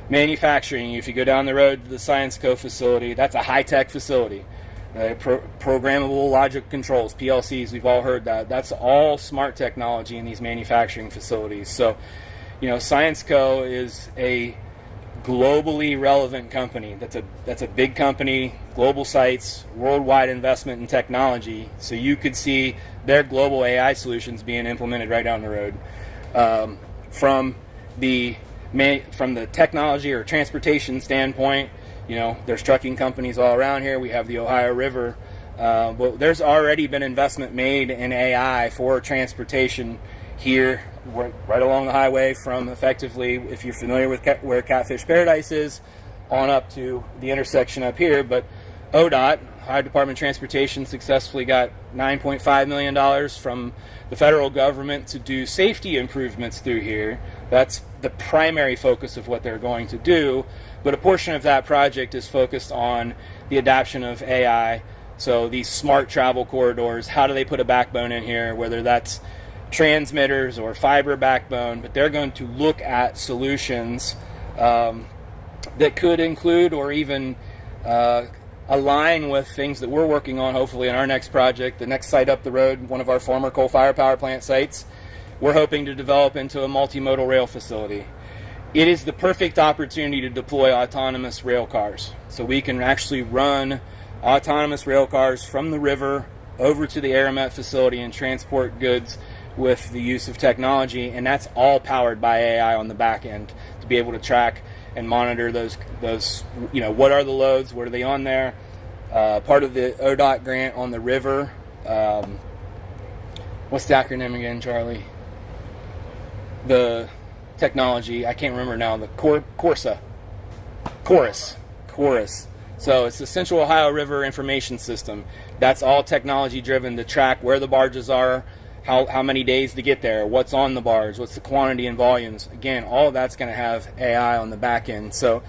Manufacturing, if you go down the road to the Science Co facility, that's a high-tech facility. Programmable logic controls, PLCs, we've all heard that. That's all smart technology in these manufacturing facilities. So, Science Co is a globally relevant company. That's a big company, global sites, worldwide investment in technology. So you could see their global AI solutions being implemented right down the road. From the technology or transportation standpoint, there's trucking companies all around here. We have the Ohio River. But there's already been investment made in AI for transportation here, right along the highway from effectively, if you're familiar with where Catfish Paradise is, on up to the intersection up here. But ODOT, Ohio Department of Transportation, successfully got $9.5 million from the federal government to do safety improvements through here. That's the primary focus of what they're going to do. But a portion of that project is focused on the adoption of AI. So these smart travel corridors, how do they put a backbone in here, whether that's transmitters or fiber backbone, but they're going to look at solutions that could include or even align with things that we're working on, hopefully in our next project, the next site up the road, one of our former coal-fired power plant sites. We're hoping to develop into a multimodal rail facility. It is the perfect opportunity to deploy autonomous rail cars. So we can actually run autonomous rail cars from the river over to the Aramet facility and transport goods with the use of technology, and that's all powered by AI on the back end to be able to track and monitor those what are the loads, what are they on there. Part of the ODOT grant on the river, what's the acronym again, Charlie? The technology, I can't remember now, the Chorus. So it's the Central Ohio River Information System. That's all technology driven to track where the barges are, how many days to get there, what's on the barge, what's the quantity and volumes. Again, all of that's going to have AI on the back end. So,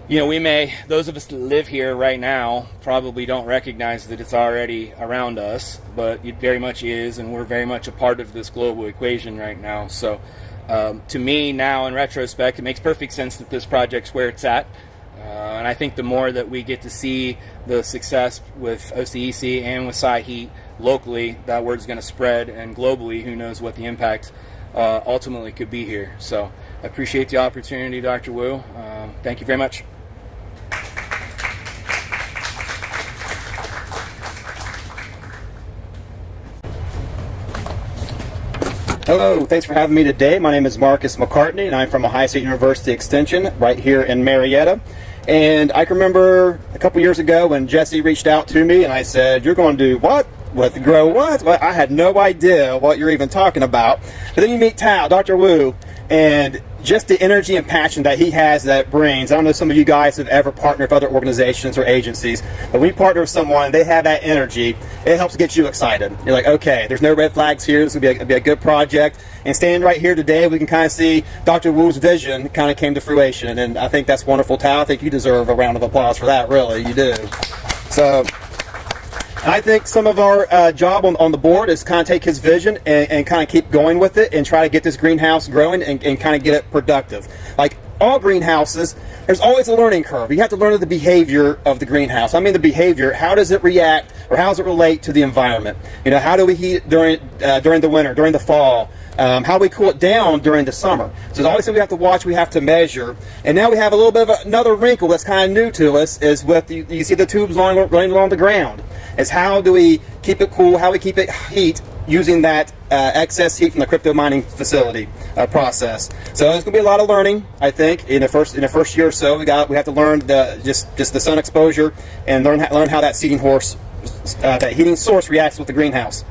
those of us that live here right now probably don't recognize that it's already around us, but it very much is, and we're very much a part of this global equation right now. So to me now, in retrospect, it makes perfect sense that this project's where it's at. And I think the more that we get to see the success with OCEC and with Saiheat locally, that word's going to spread, and globally, who knows what the impact ultimately could be here. So I appreciate the opportunity, Dr. Wu. Thank you very much. Hello, thanks for having me today. My name is Marcus McCartney, and I'm from Ohio State University Extension right here in Marietta. And I can remember a couple years ago when Jesse reached out to me and I said, "You're going to do what? With grow what?" Well, I had no idea what you're even talking about. But then you meet Dr. Wu, and just the energy and passion that he has, that brings. I don't know if some of you guys have ever partnered with other organizations or agencies, but when you partner with someone, they have that energy, it helps get you excited. You're like, okay, there's no red flags here, this will be a good project. And standing right here today, we can kind of see Dr. Wu's vision kind of came to fruition, and I think that's wonderful, Tal. I think you deserve a round of applause for that, really, you do. So I think some of our job on the board is kind of take his vision and kind of keep going with it and try to get this greenhouse growing and kind of get it productive. Like all greenhouses, there's always a learning curve. You have to learn the behavior of the greenhouse. I mean the behavior, how does it react or how does it relate to the environment? How do we heat it during the winter, during the fall? How we cool it down during the summer. So there's always something we have to watch, we have to measure. And now we have a little bit of another wrinkle that's kind of new to us is with, you see the tubes running along the ground. Is how do we keep it cool, how we keep it heat using that excess heat from the crypto mining facility process. So there's going to be a lot of learning, I think, in the first year or so. We have to learn just the sun exposure and learn how that heating source reacts with the greenhouse.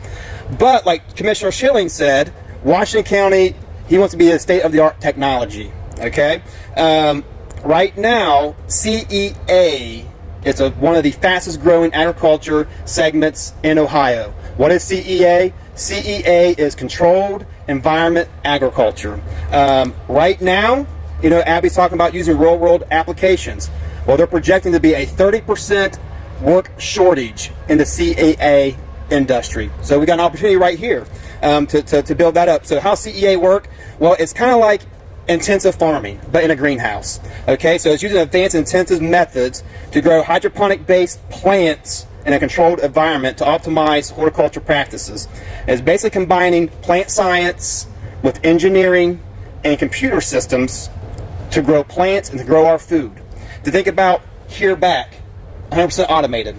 But like Commissioner Schilling said, Washington County, he wants to be a state-of-the-art technology. Okay, right now CEA is one of the fastest-growing agriculture segments in Ohio. What is CEA? CEA is Controlled Environment Agriculture. Right now, Abby's talking about using real-world applications. Well, they're projecting to be a 30% work shortage in the CEA industry. So we got an opportunity right here to build that up. So how CEA work? Well, it's kind of like intensive farming, but in a greenhouse. Okay, so it's using advanced intensive methods to grow hydroponic-based plants in a controlled environment to optimize horticulture practices. It's basically combining plant science with engineering and computer systems to grow plants and to grow our food. To think about here back, 100% automated.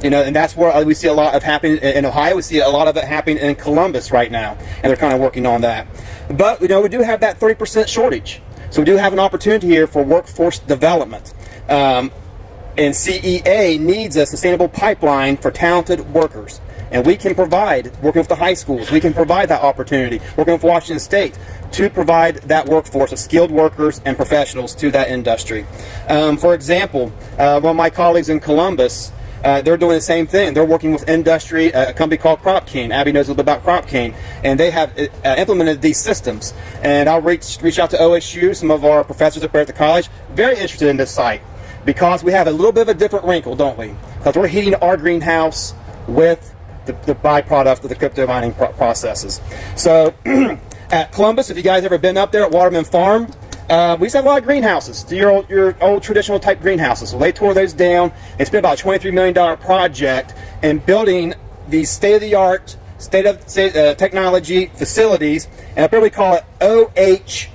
And that's where we see a lot of happening in Ohio. We see a lot of it happening in Columbus right now, and they're kind of working on that. But we do have that 30% shortage, so we do have an opportunity here for workforce development. And CEA needs a sustainable pipeline for talented workers, and we can provide, working with the high schools, we can provide that opportunity, working with Washington State, to provide that workforce of skilled workers and professionals to that industry. For example, one of my colleagues in Columbus, they're doing the same thing. They're working with industry, a company called Crop King. Abby knows a little bit about Crop King, and they have implemented these systems. And I'll reach out to OSU, some of our professors up there at the college, very interested in this site because we have a little bit of a different wrinkle, don't we? Because we're heating our greenhouse with the byproduct of the crypto mining processes. So at Columbus, if you guys ever been up there at Waterman Farm, we used to have a lot of greenhouses, your old traditional type greenhouses. So they tore those down. It's been about a $23 million project in building these state-of-the-art, technology facilities, and up there we call it OHCEAC,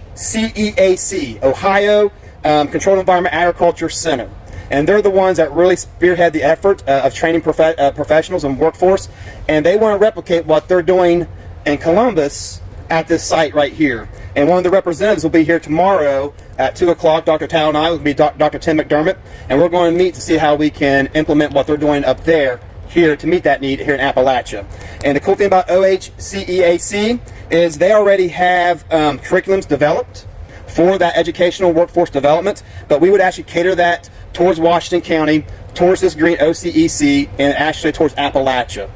Ohio Controlled Environment Agriculture Center. And they're the ones that really spearhead the effort of training professionals and workforce, and they want to replicate what they're doing in Columbus at this site right here. And one of the representatives will be here tomorrow at 2 o'clock. Dr. Tao and I will be Dr. Tim McDermott, and we're going to meet to see how we can implement what they're doing up there here to meet that need here in Appalachia. And the cool thing about OHCEAC is they already have curriculums developed for that educational workforce development, but we would actually cater that towards Washington County, towards this green OCEC, and actually towards Appalachia.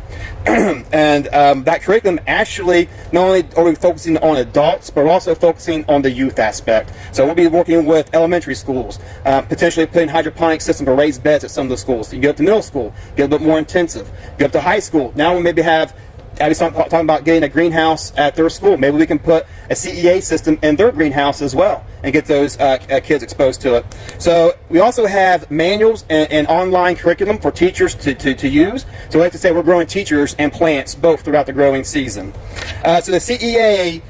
And that curriculum actually, not only are we focusing on adults, but we're also focusing on the youth aspect. So we'll be working with elementary schools, potentially putting hydroponic systems or raised beds at some of the schools. You go up to middle school, get a bit more intensive. Go up to high school. Now we maybe have Abby's talking about getting a greenhouse at their school. Maybe we can put a CEA system in their greenhouse as well and get those kids exposed to it. So we also have manuals and online curriculum for teachers to use. So we like to say we're growing teachers and plants both throughout the growing season. So the CEA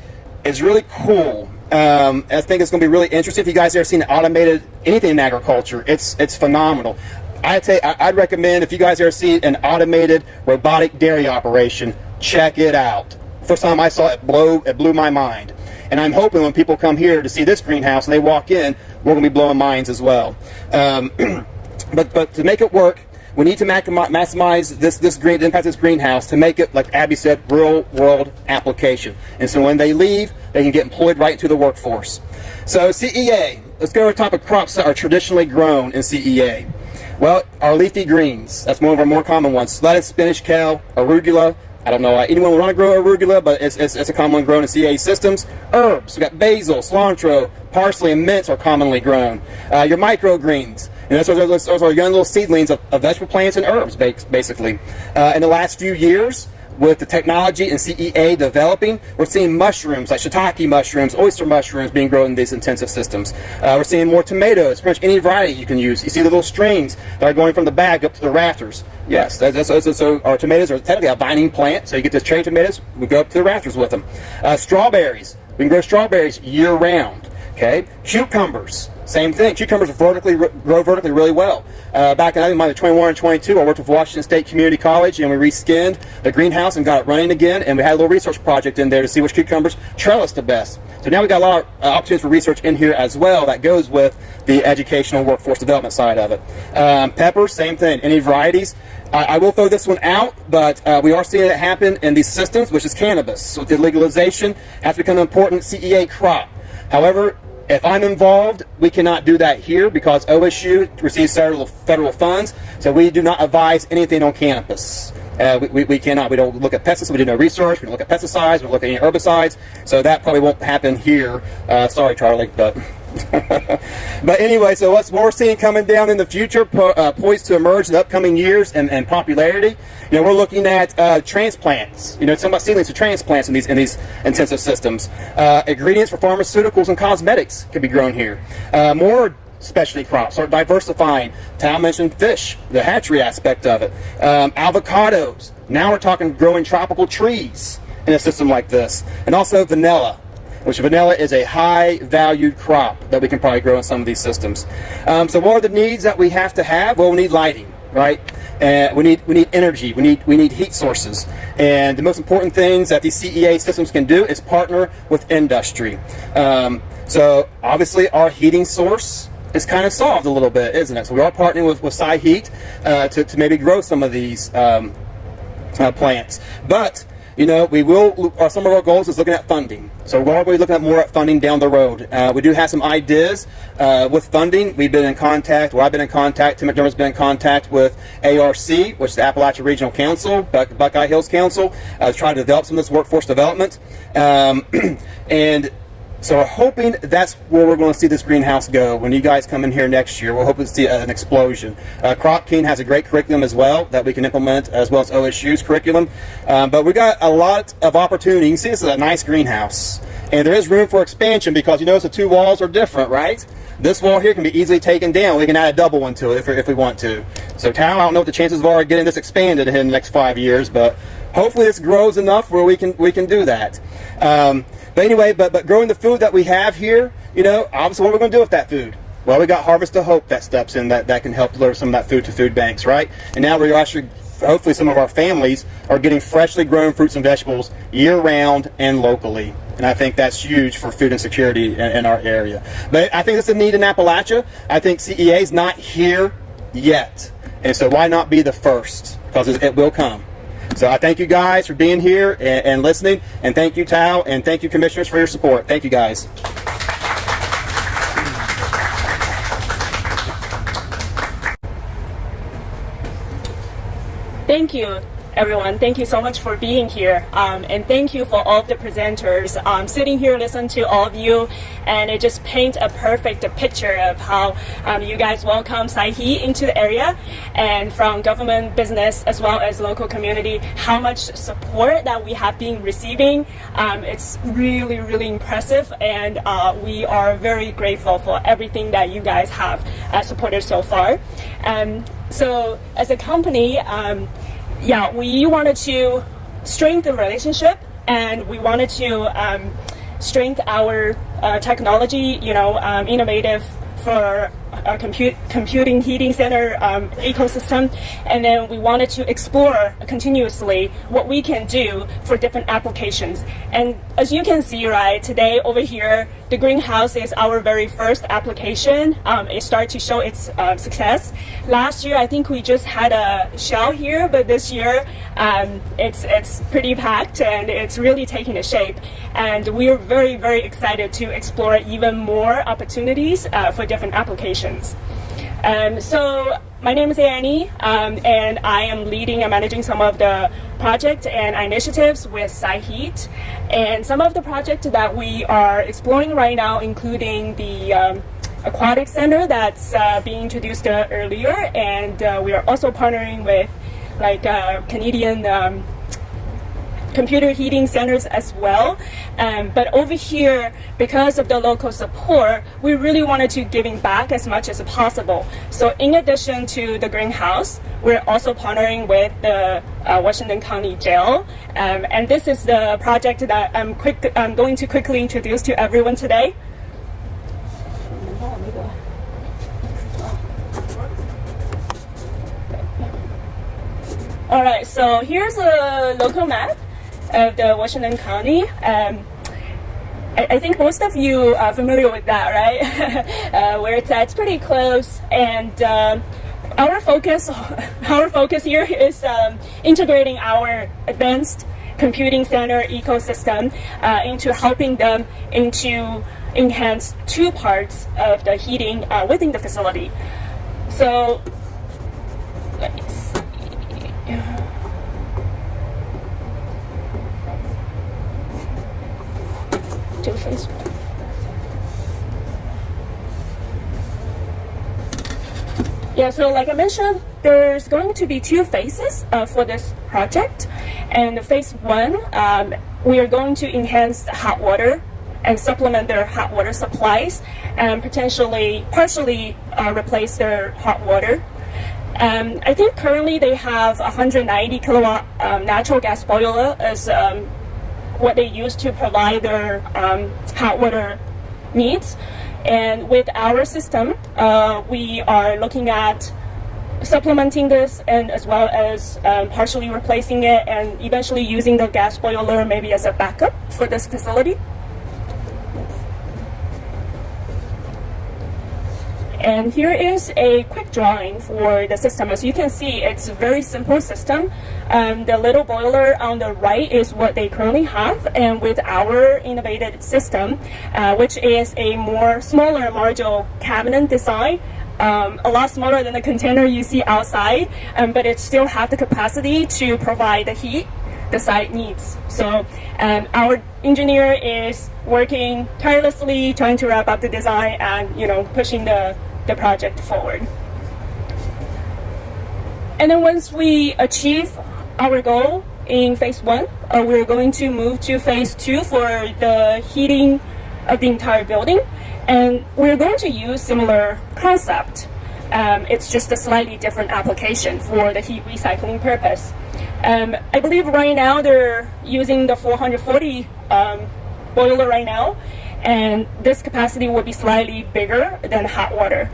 is really cool. I think it's going to be really interesting. If you guys have ever seen automated anything in agriculture, it's phenomenal. I'd recommend, if you guys ever see an automated robotic dairy operation, check it out. First time I saw it, it blew my mind. And I'm hoping when people come here to see this greenhouse and they walk in, we're going to be blowing minds as well. But to make it work, we need to maximize the impact of this greenhouse to make it, like Abby said, real world application. And so when they leave, they can get employed right into the workforce. So CEA, let's go over the top of crops that are traditionally grown in CEA. Well, our leafy greens, that's one of our more common ones. Lettuce, spinach, kale, arugula. I don't know why anyone would want to grow arugula, but it's a common one grown in CEA systems. Herbs, we got basil, cilantro, parsley, and mints are commonly grown. Your microgreens, and those are young little seedlings of vegetable plants and herbs, basically. In the last few years, with the technology and CEA developing, we're seeing mushrooms like shiitake mushrooms, oyster mushrooms being grown in these intensive systems. We're seeing more tomatoes, pretty much any variety you can use. You see the little strings that are going from the bag up to the rafters. Yes, so our tomatoes are technically a vining plant, so you get those cherry tomatoes, we go up to the rafters with them. Strawberries, we can grow strawberries year round. Okay, cucumbers, same thing. Cucumbers grow vertically really well. Back in, I think, 21 and 22, I worked with Washington State Community College, and we reskinned the greenhouse and got it running again, and we had a little research project in there to see which cucumbers trellis the best. So now we've got a lot of opportunities for research in here as well that goes with the educational workforce development side of it. Peppers, same thing. Any varieties? I will throw this one out, but we are seeing it happen in these systems, which is cannabis. So with the legalization, has become an important CEA crop. However, if I'm involved, we cannot do that here because OSU receives federal funds, so we do not advise anything on cannabis. We cannot. We don't look at pesticides. We do no research. We don't look at pesticides. We don't look at any herbicides. So that probably won't happen here. Sorry, Charlie, but but anyway, so what we're seeing coming down in the future, poised to emerge in the upcoming years and popularity. You know, we're looking at transplants. You know, some about seedlings to transplants in these intensive systems. Ingredients for pharmaceuticals and cosmetics can be grown here. More specialty crops are diversifying. Tal mentioned fish, the hatchery aspect of it. Avocados. Now we're talking growing tropical trees in a system like this, and also vanilla. Which vanilla is a high-valued crop that we can probably grow in some of these systems. So what are the needs that we have to have? Well, we need lighting, right? We need energy. We need heat sources. And the most important things that these CEA systems can do is partner with industry. So obviously our heating source is kind of solved a little bit, isn't it? So we are partnering with Saiheat to maybe grow some of these plants. But you know, we will. Some of our goals is looking at funding. So we're already looking at more at funding down the road. We do have some ideas with funding. We've been in contact. Well, I've been in contact. Tim McDermott's been in contact with ARC, which is the Appalachian Regional Council, Buckeye Hills Council, to try to develop some of this workforce development. And So we're hoping that's where we're going to see this greenhouse go. When you guys come in here next year, we're hoping to see an explosion. Crop King has a great curriculum as well that we can implement, as well as OSU's curriculum. But we got a lot of opportunity. You can see this is a nice greenhouse. And there is room for expansion because you notice the two walls are different, right? This wall here can be easily taken down. We can add a double one to it if we want to. So Tal, I don't know what the chances are of getting this expanded in the next 5 years, but hopefully this grows enough where we can do that. But anyway, but growing the food that we have here, you know, obviously what we're going to do with that food? Well, we got Harvest of Hope that steps in that can help deliver some of that food to food banks, right? And now we're actually, hopefully some of our families are getting freshly grown fruits and vegetables year-round and locally. And I think that's huge for food insecurity in our area. But I think it's a need in Appalachia. I think CEA is not here yet. And so why not be the first? Because it will come. So I thank you guys for being here and listening. And thank you, Tal, and thank you, commissioners, for your support. Thank you, guys. Thank you, everyone. Thank you so much for being here. And thank you for all of the presenters. Sitting here, listen to all of you, and it just paints a perfect picture of how you guys welcome Saiheat into the area, and from government, business, as well as local community, how much support that we have been receiving. It's really, really impressive, and we are very grateful for everything that you guys have supported so far. So as a company, we wanted to strengthen the relationship, and we wanted to strengthen our technology, innovative for computing heating center ecosystem, and then we wanted to explore continuously what we can do for different applications. And as you can see, right, today over here, the greenhouse is our very first application. It started to show its success. Last year, I think we just had a shell here, but this year it's pretty packed and it's really taking a shape. And we're very, very excited to explore even more opportunities for different applications. So my name is Annie, and I am leading and managing some of the projects and initiatives with Saiheat. And some of the projects that we are exploring right now, including the aquatic center that's being introduced earlier, and we are also partnering with Canadian computer heating centers as well. But over here, because of the local support, we really wanted to giving back as much as possible. So in addition to the greenhouse, we're also partnering with the Washington County Jail. And this is the project that I'm going to quickly introduce to everyone today. All right, so here's a local map of the Washington County. I think most of you are familiar with that, right? Where it's at. It's pretty close, and our focus here is integrating our advanced computing center ecosystem into helping them into enhance two parts of the heating within the facility. So let me see. Yeah, so like I mentioned, there's going to be two phases for this project. And phase one, we are going to enhance hot water and supplement their hot water supplies and partially replace their hot water. I think currently they have 190 kilowatt natural gas boiler as what they use to provide their hot water needs. And with our system, we are looking at supplementing this, and as well as partially replacing it, and eventually using the gas boiler maybe as a backup for this facility. And here is a quick drawing for the system. As you can see, it's a very simple system. The little boiler on the right is what they currently have, and with our innovative system, which is a more smaller module cabinet design, a lot smaller than the container you see outside, but it still has the capacity to provide the heat the site needs. So our engineer is working tirelessly, trying to wrap up the design and pushing the project forward. And then once we achieve our goal in phase 1, we're going to move to phase 2 for the heating of the entire building. And we're going to use similar concept. It's just a slightly different application for the heat recycling purpose. I believe right now they're using the 440 boiler right now, and this capacity will be slightly bigger than hot water.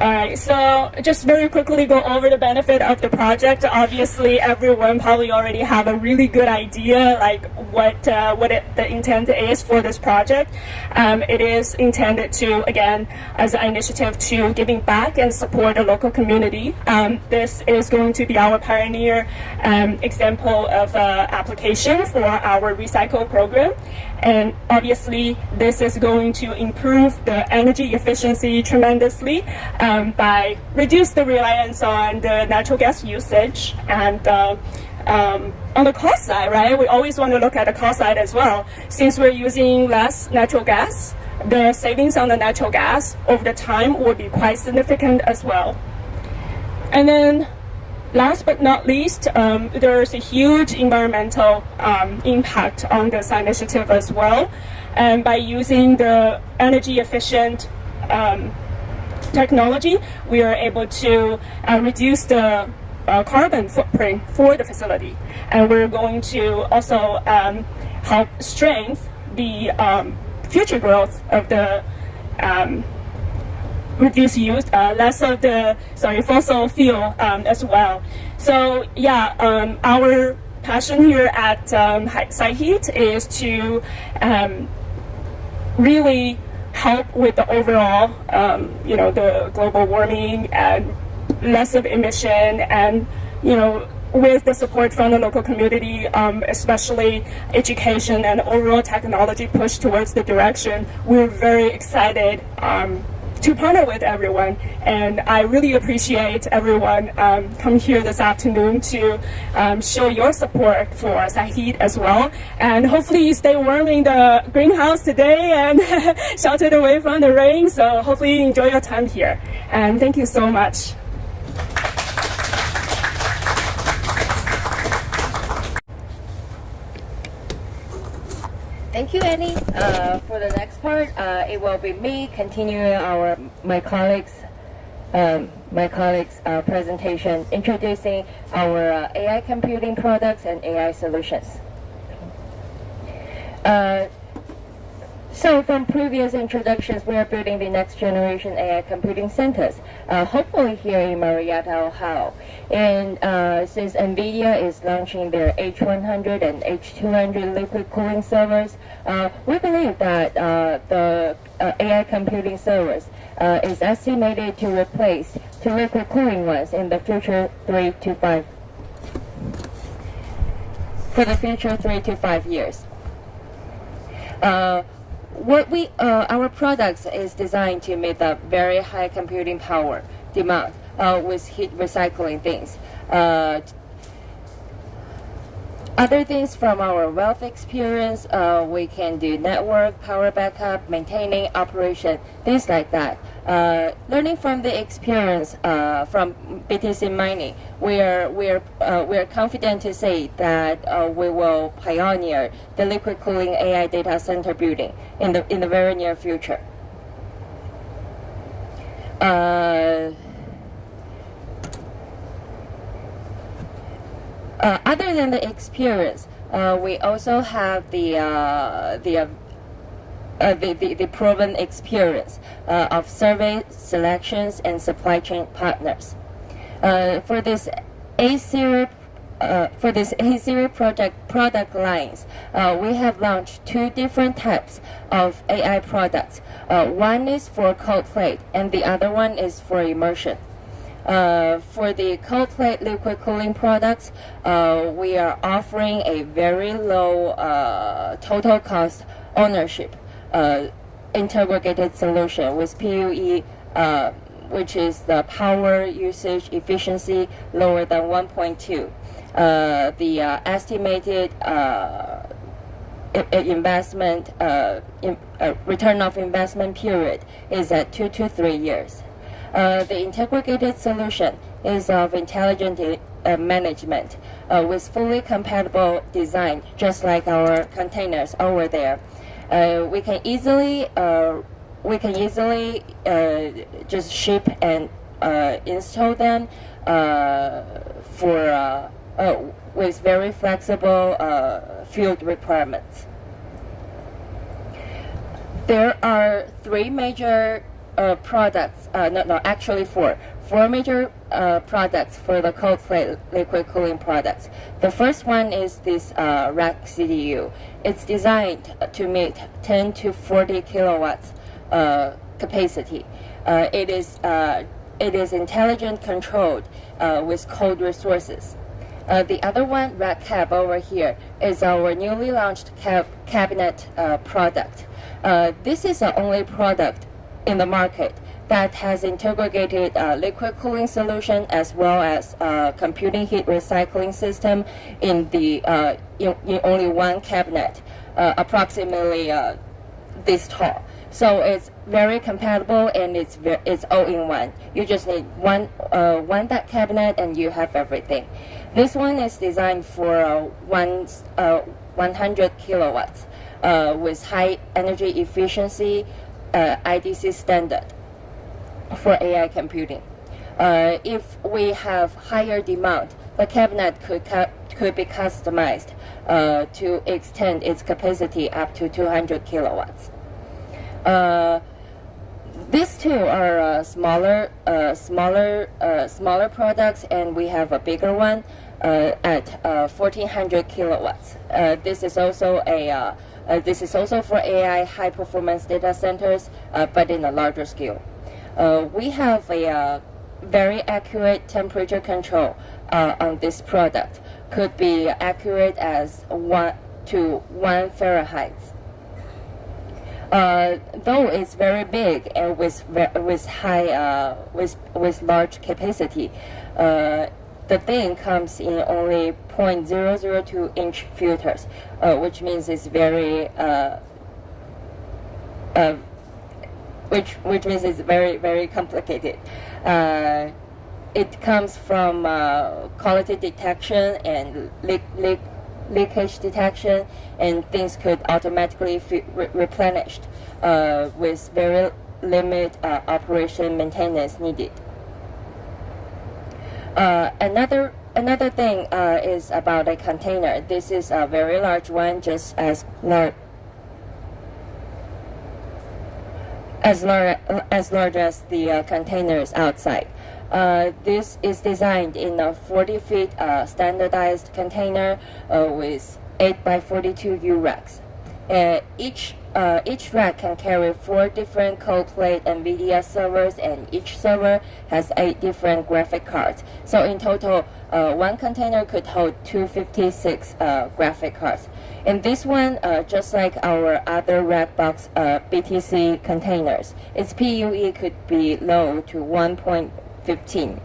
Alright, so just very quickly go over the benefit of the project. Obviously, everyone probably already have a really good idea like what the intent is for this project. It is intended to, again, as an initiative to giving back and support the local community. This is going to be our pioneer example of application for our recycle program. And obviously, this is going to improve the energy efficiency tremendously by reduce the reliance on the natural gas usage. And on the cost side, right, we always want to look at the cost side as well. Since we're using less natural gas, the savings on the natural gas over the time will be quite significant as well. And then last but not least, there's a huge environmental impact on this initiative as well. And by using the energy efficient technology, we are able to reduce the carbon footprint for the facility. And we're going to also help strengthen the future growth of the reduce use, less of the fossil fuel as well. So yeah, our passion here at Saiheat is to really help with the overall, the global warming and less of emission, and with the support from the local community, especially education and overall technology push towards the direction, we're very excited to partner with everyone. And I really appreciate everyone come here this afternoon to show your support for Saiheat as well. And hopefully you stay warm in the greenhouse today and sheltered away from the rain. So hopefully you enjoy your time here. And thank you so much. Thank you, Annie. For the next part, it will be me continuing my colleagues' presentation, introducing our AI computing products and AI solutions. So from previous introductions, we are building the next generation AI computing centers, hopefully here in Marietta, Ohio. And since Nvidia is launching their H100 and H200 liquid cooling servers, we believe that the AI computing servers is estimated to replace two liquid cooling ones in the future 3 to 5 years. Our products is designed to meet the very high computing power demand with heat recycling things. Other things from our wealth experience, we can do network, power backup, maintaining, operation, things like that. Learning from the experience from BTC mining, we are confident to say that we will pioneer the liquid cooling AI data center building in the very near future. Other than the experience, we also have the proven experience of survey selections and supply chain partners. For this A-series product lines, we have launched two different types of AI products. One is for cold plate, and the other one is for immersion. For the cold plate liquid cooling products, we are offering a very low total cost ownership integrated solution with PUE which is the power usage efficiency lower than 1.2. The estimated investment return of investment period is at 2 to 3 years. The integrated solution is of intelligent management with fully compatible design, just like our containers over there. We can easily just ship and install them with very flexible field requirements. There are three major products, actually four major products for the cold plate liquid cooling products. The first one is this rack CDU. It's designed to meet 10 to 40 kilowatts capacity. It is intelligent controlled with cold resources. The other one, rack cab over here, is our newly launched cabinet product. This is the only product in the market that has integrated liquid cooling solution as well as computing heat recycling system in only one cabinet, approximately this tall. So it's very compatible and it's all in one. You just need one that cabinet and you have everything. This one is designed for 100 kilowatts with high energy efficiency, IDC standard for AI computing. If we have higher demand, the cabinet could be customized to extend its capacity up to 200 kilowatts. These two are smaller products, and we have a bigger one at 1,400 kilowatts. This is also for AI high performance data centers, but in a larger scale. We have a very accurate temperature control on this product. Could be accurate as 1 to 1 Fahrenheit. Though it's very big and with large capacity, the thing comes in only 0.002 inch filters, which means it's very which means it's very, very complicated. It comes from quality detection and leakage detection, and things could automatically replenished with very limited operation maintenance needed. Another thing is about a container. This is a very large one, just as large as the containers outside. This is designed in a 40 feet standardized container with 8 by 42 U racks. Each rack can carry 4 different cold plate Nvidia servers, and each server has 8 different graphic cards. So in total, one container could hold 256 graphic cards. And this one, just like our other rack box BTC containers, its PUE could be low to 1.15.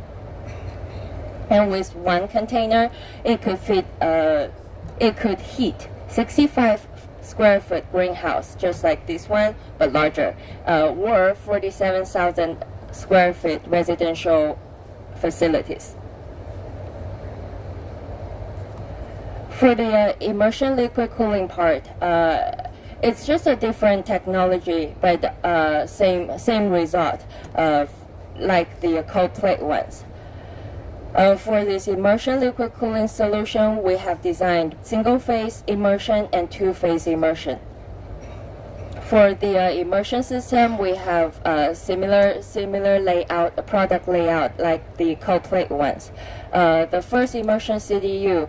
And with one container, it could heat 65 square foot greenhouse, just like this one, but larger, or 47,000 square feet residential facilities. For the immersion liquid cooling part, it's just a different technology, but same result, like the cold plate ones. For this immersion liquid cooling solution, we have designed single-phase immersion and two-phase immersion. For the immersion system, we have a similar product layout like the cold plate ones. The first immersion CDU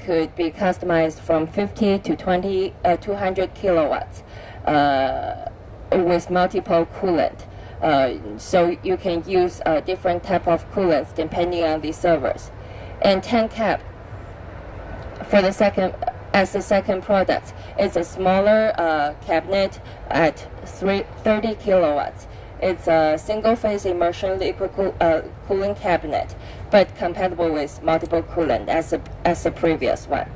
could be customized from 50 to 200 kilowatts with multiple coolant. So you can use different type of coolants depending on the servers. And 10 cap for the second product. It's a smaller cabinet at 30 kilowatts. It's a single-phase immersion liquid cooling cabinet, but compatible with multiple coolant as the previous one.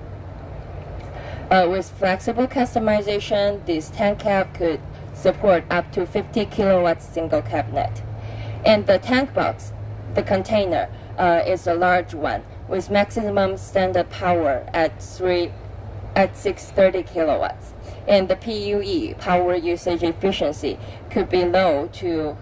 With flexible customization, this tank cap could support up to 50 kilowatts single cabinet. And the tank box, the container, is a large one with maximum standard power at 630 kilowatts. And the PUE, power usage efficiency, could be low to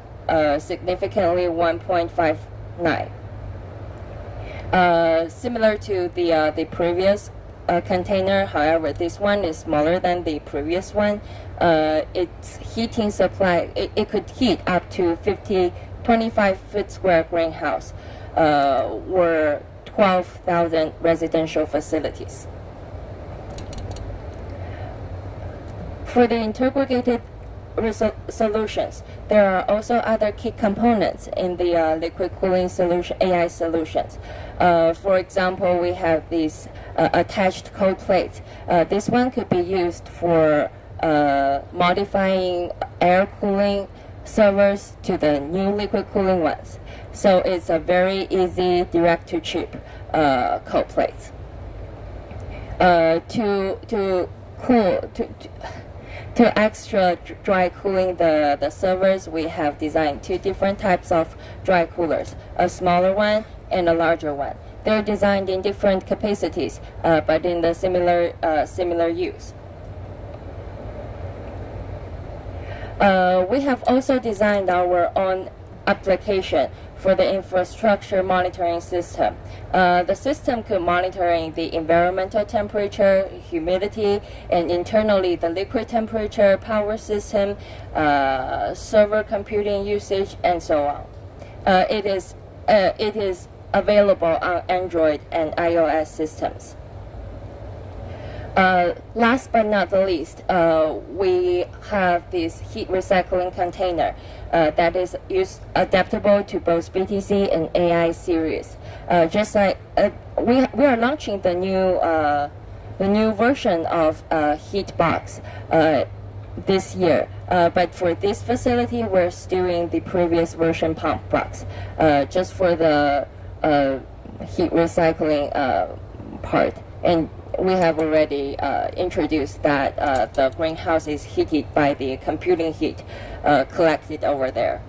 significantly 1.59. Similar to the previous container, however, this one is smaller than the previous one. Its heating supply, it could heat up to 25 foot square greenhouse or 12,000 residential facilities. For the integrated solutions, there are also other key components in the liquid cooling solution, AI solutions. For example, we have these attached cold plates. This one could be used for modifying air cooling servers to the new liquid cooling ones. So it's a very easy direct-to-chip cold plates. To extra dry cooling the servers, we have designed two different types of dry coolers, a smaller one and a larger one. They're designed in different capacities, but in the similar use. We have also designed our own application for the infrastructure monitoring system. The system could monitor the environmental temperature, humidity, and internally the liquid temperature, power system, server computing usage, and so on. It is available on Android and iOS systems. Last but not the least, we have this heat recycling container that is adaptable to both BTC and AI series. Just like we are launching the new version of heat box this year, but for this facility, we're still in the previous version pump box, just for the heat recycling part. And we have already introduced that the greenhouse is heated by the computing heat collected over there.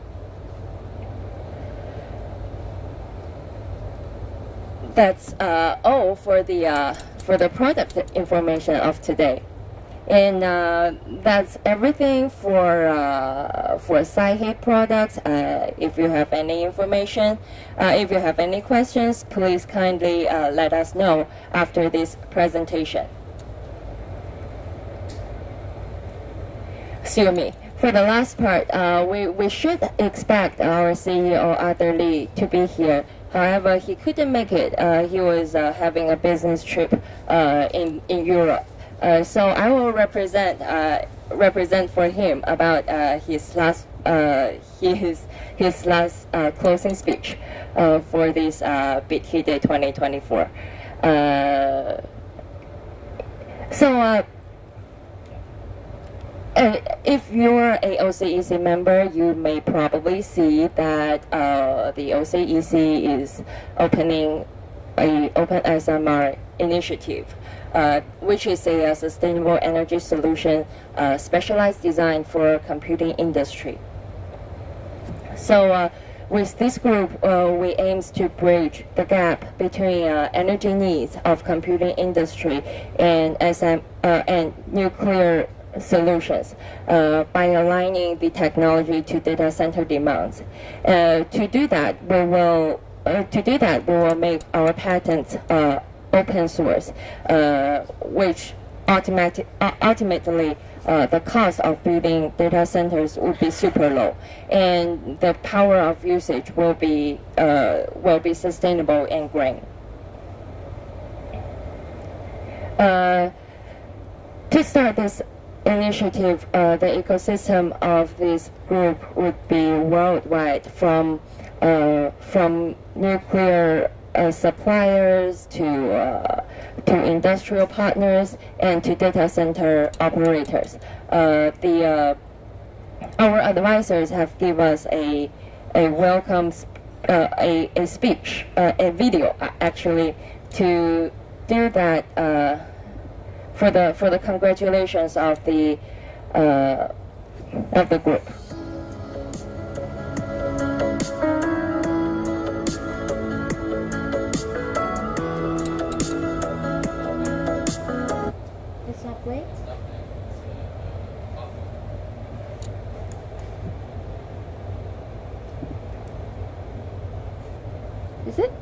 That's all for the product information of today. And that's everything for Saiheat products. If you have any information, if you have any questions, please kindly let us know after this presentation. Excuse me. For the last part, we should expect our CEO Arthur Lee to be here. However, he couldn't make it. He was having a business trip in Europe. So I will represent for him about his last closing speech for this BitHeat Day 2024. If you're a OCEC member, you may probably see that the OCEC is opening a Open SMR initiative, which is a sustainable energy solution specialized design for computing industry. So with this group, we aim to bridge the gap between energy needs of computing industry and nuclear solutions by aligning the technology to data center demands. To do that, we will make our patents open source, which ultimately the cost of building data centers will be super low, and the power of usage will be sustainable and green. To start this initiative, the ecosystem of this group would be worldwide, from nuclear suppliers to industrial partners and to data center operators. The our advisors have given us a welcome a speech, a video actually, to do that for the congratulations of the group. It's not playing? Is it?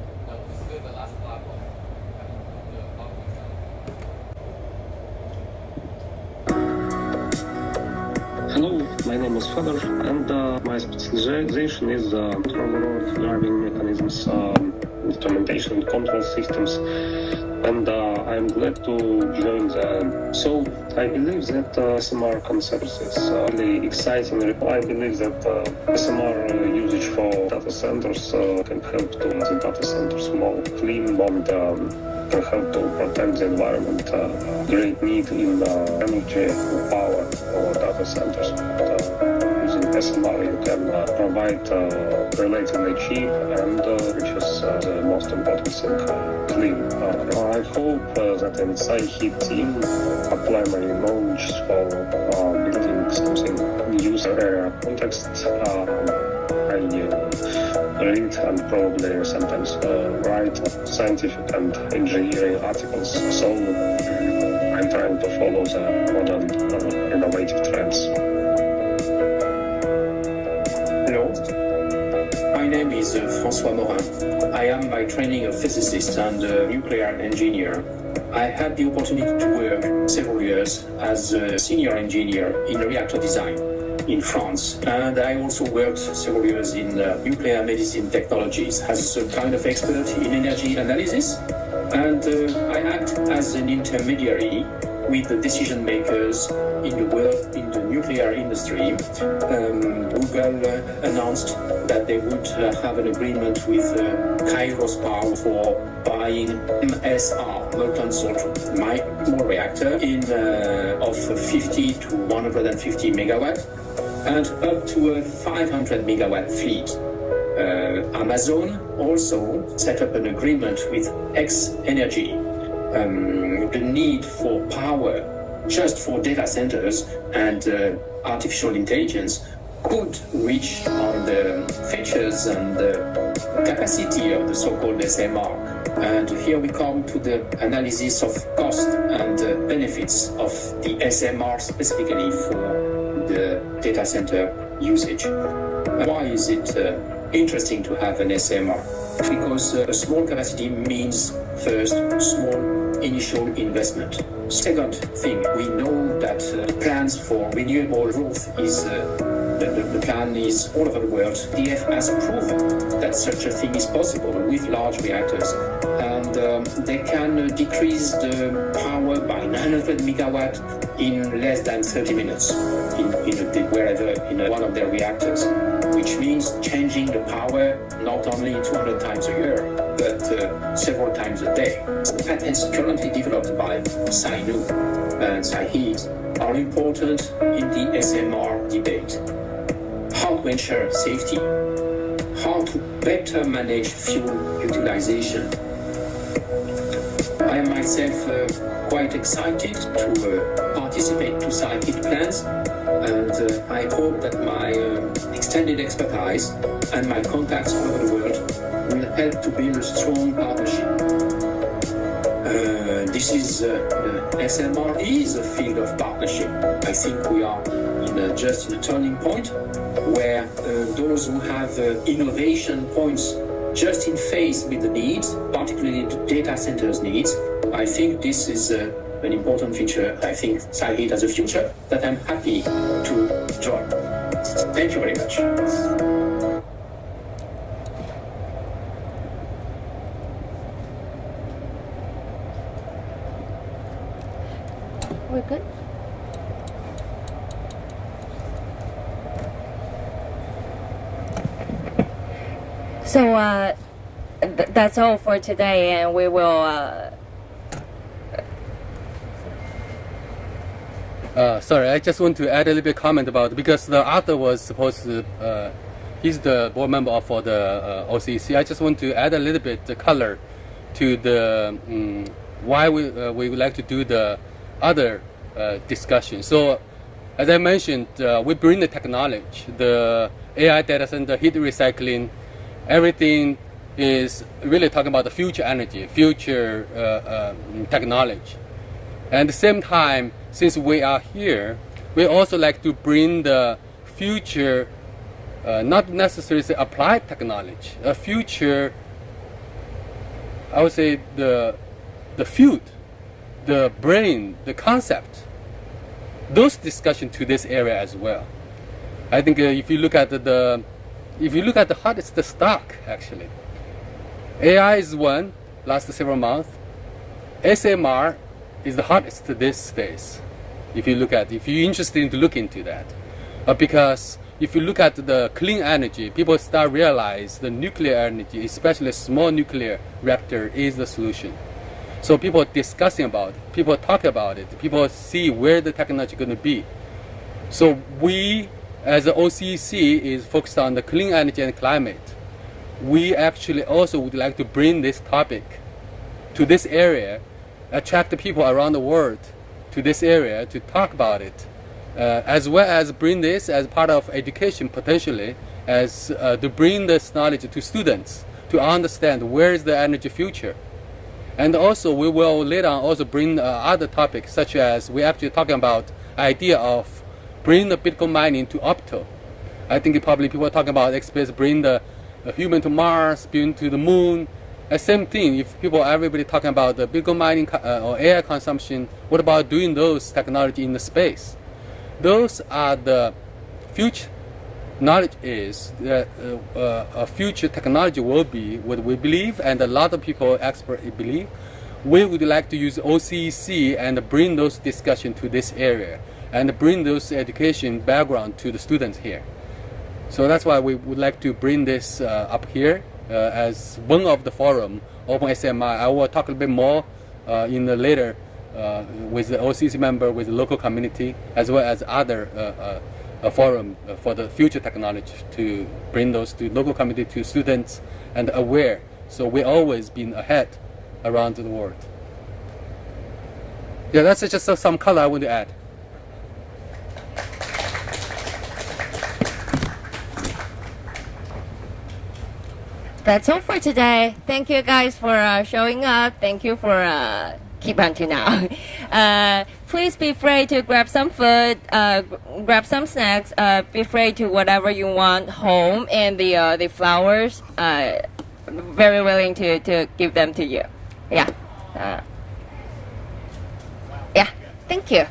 Hello, my name is Fedor, and my specialization is on-road driving mechanisms, instrumentation and control systems, and I'm glad to join them. So I believe that SMR concept is really exciting. I believe that SMR usage for data centers can help to make the data centers more clean and can help to protect the environment. Great need in energy power for data centers. Using SMR you can provide relatively cheap and which is the most important thing, clean. I hope that in Saiheat team apply my knowledge for building something user area context. I read and probably sometimes write scientific and engineering articles, so I'm trying to follow the modern innovative trends. Hello, my name is François Morin. I am by training a physicist and a nuclear engineer. I had the opportunity to work several years as a senior engineer in reactor design in France, and I also worked several years in nuclear medicine technologies as a kind of expert in energy analysis, and I act as an intermediary with the decision makers in the world in the nuclear industry. Google announced that they would have an agreement with Kairos Power for buying MSR, molten salt small reactor of 50 to 150 megawatt and up to a 500 megawatt fleet. Amazon also set up an agreement with X Energy. The need for power just for data centers and artificial intelligence could reach on the features and the capacity of the so-called SMR. And here we come to the analysis of cost and benefits of the SMR specifically for the data center usage. Why is it interesting to have an SMR? Because a small capacity means first small initial investment. Second thing, we know that plans for renewable growth is the plan is all over the world. EDF has proven that such a thing is possible with large reactors, and they can decrease the power by 900 megawatt in less than 30 minutes wherever in one of their reactors, which means changing the power not only 200 times a year, but several times a day. Patents currently developed by Saiheat and Saiheat are important in the SMR debate. How to ensure safety, how to better manage fuel utilization. I am myself quite excited to participate to Saiheat plans, and I hope that my extended expertise and my contacts all over the world will help to build a strong partnership. This is SMR is a field of partnership. I think we are just in a turning point where those who have innovation points just in phase with the needs, particularly the data centers needs, I think this is an important feature. I think Saiheat has a future that I'm happy to join. Thank you very much. We're good? So that's all for today, and we will Sorry, I just want to add a little bit comment about, because the author was supposed to, he's the board member for the OCC. I just want to add a little bit the color to the why we would like to do the other discussion. So, as I mentioned, we bring the technology, the AI data center, heat recycling, everything is really talking about the future energy, future technology. And at the same time, since we are here, we also like to bring the future, not necessarily applied technology, a future, I would say the field, the brain, the concept, those discussions to this area as well. I think if you look at the hottest stock actually, AI is one, last several months. SMR is the hottest these days. If you're interested to look into that, because if you look at the clean energy, people start realize the nuclear energy, especially small nuclear reactor, is the solution. So people are discussing about it, people talk about it, people see where the technology is going to be. So we, as the OCC, is focused on the clean energy and climate. We actually also would like to bring this topic to this area, attract the people around the world to this area to talk about it, as well as bring this as part of education potentially, as to bring this knowledge to students to understand where is the energy future. And also we will later on also bring other topics, such as we're actually talking about idea of bring the Bitcoin mining to opto. I think probably people are talking about experience bring the human to Mars, bring to the moon. Same thing, if everybody talking about the Bitcoin mining or AI consumption, what about doing those technology in the space? Those are the future knowledge is that a future technology will be what we believe, and a lot of people, experts believe. We would like to use OCC and bring those discussions to this area and bring those education background to the students here. So that's why we would like to bring this up here as one of the forum, OpenSMI. I will talk a little bit more in the later with the OCC member, with the local community, as well as other forum for the future technology to bring those to local community, to students, and aware. So we always been ahead around the world. Yeah, that's just some color I want to add. That's all for today. Thank you guys for showing up. Thank you for keep until now. Please be free to grab some food, grab some snacks. Be free to whatever you want home, and the flowers. Very willing to give them to you. Yeah. Yeah. Thank you.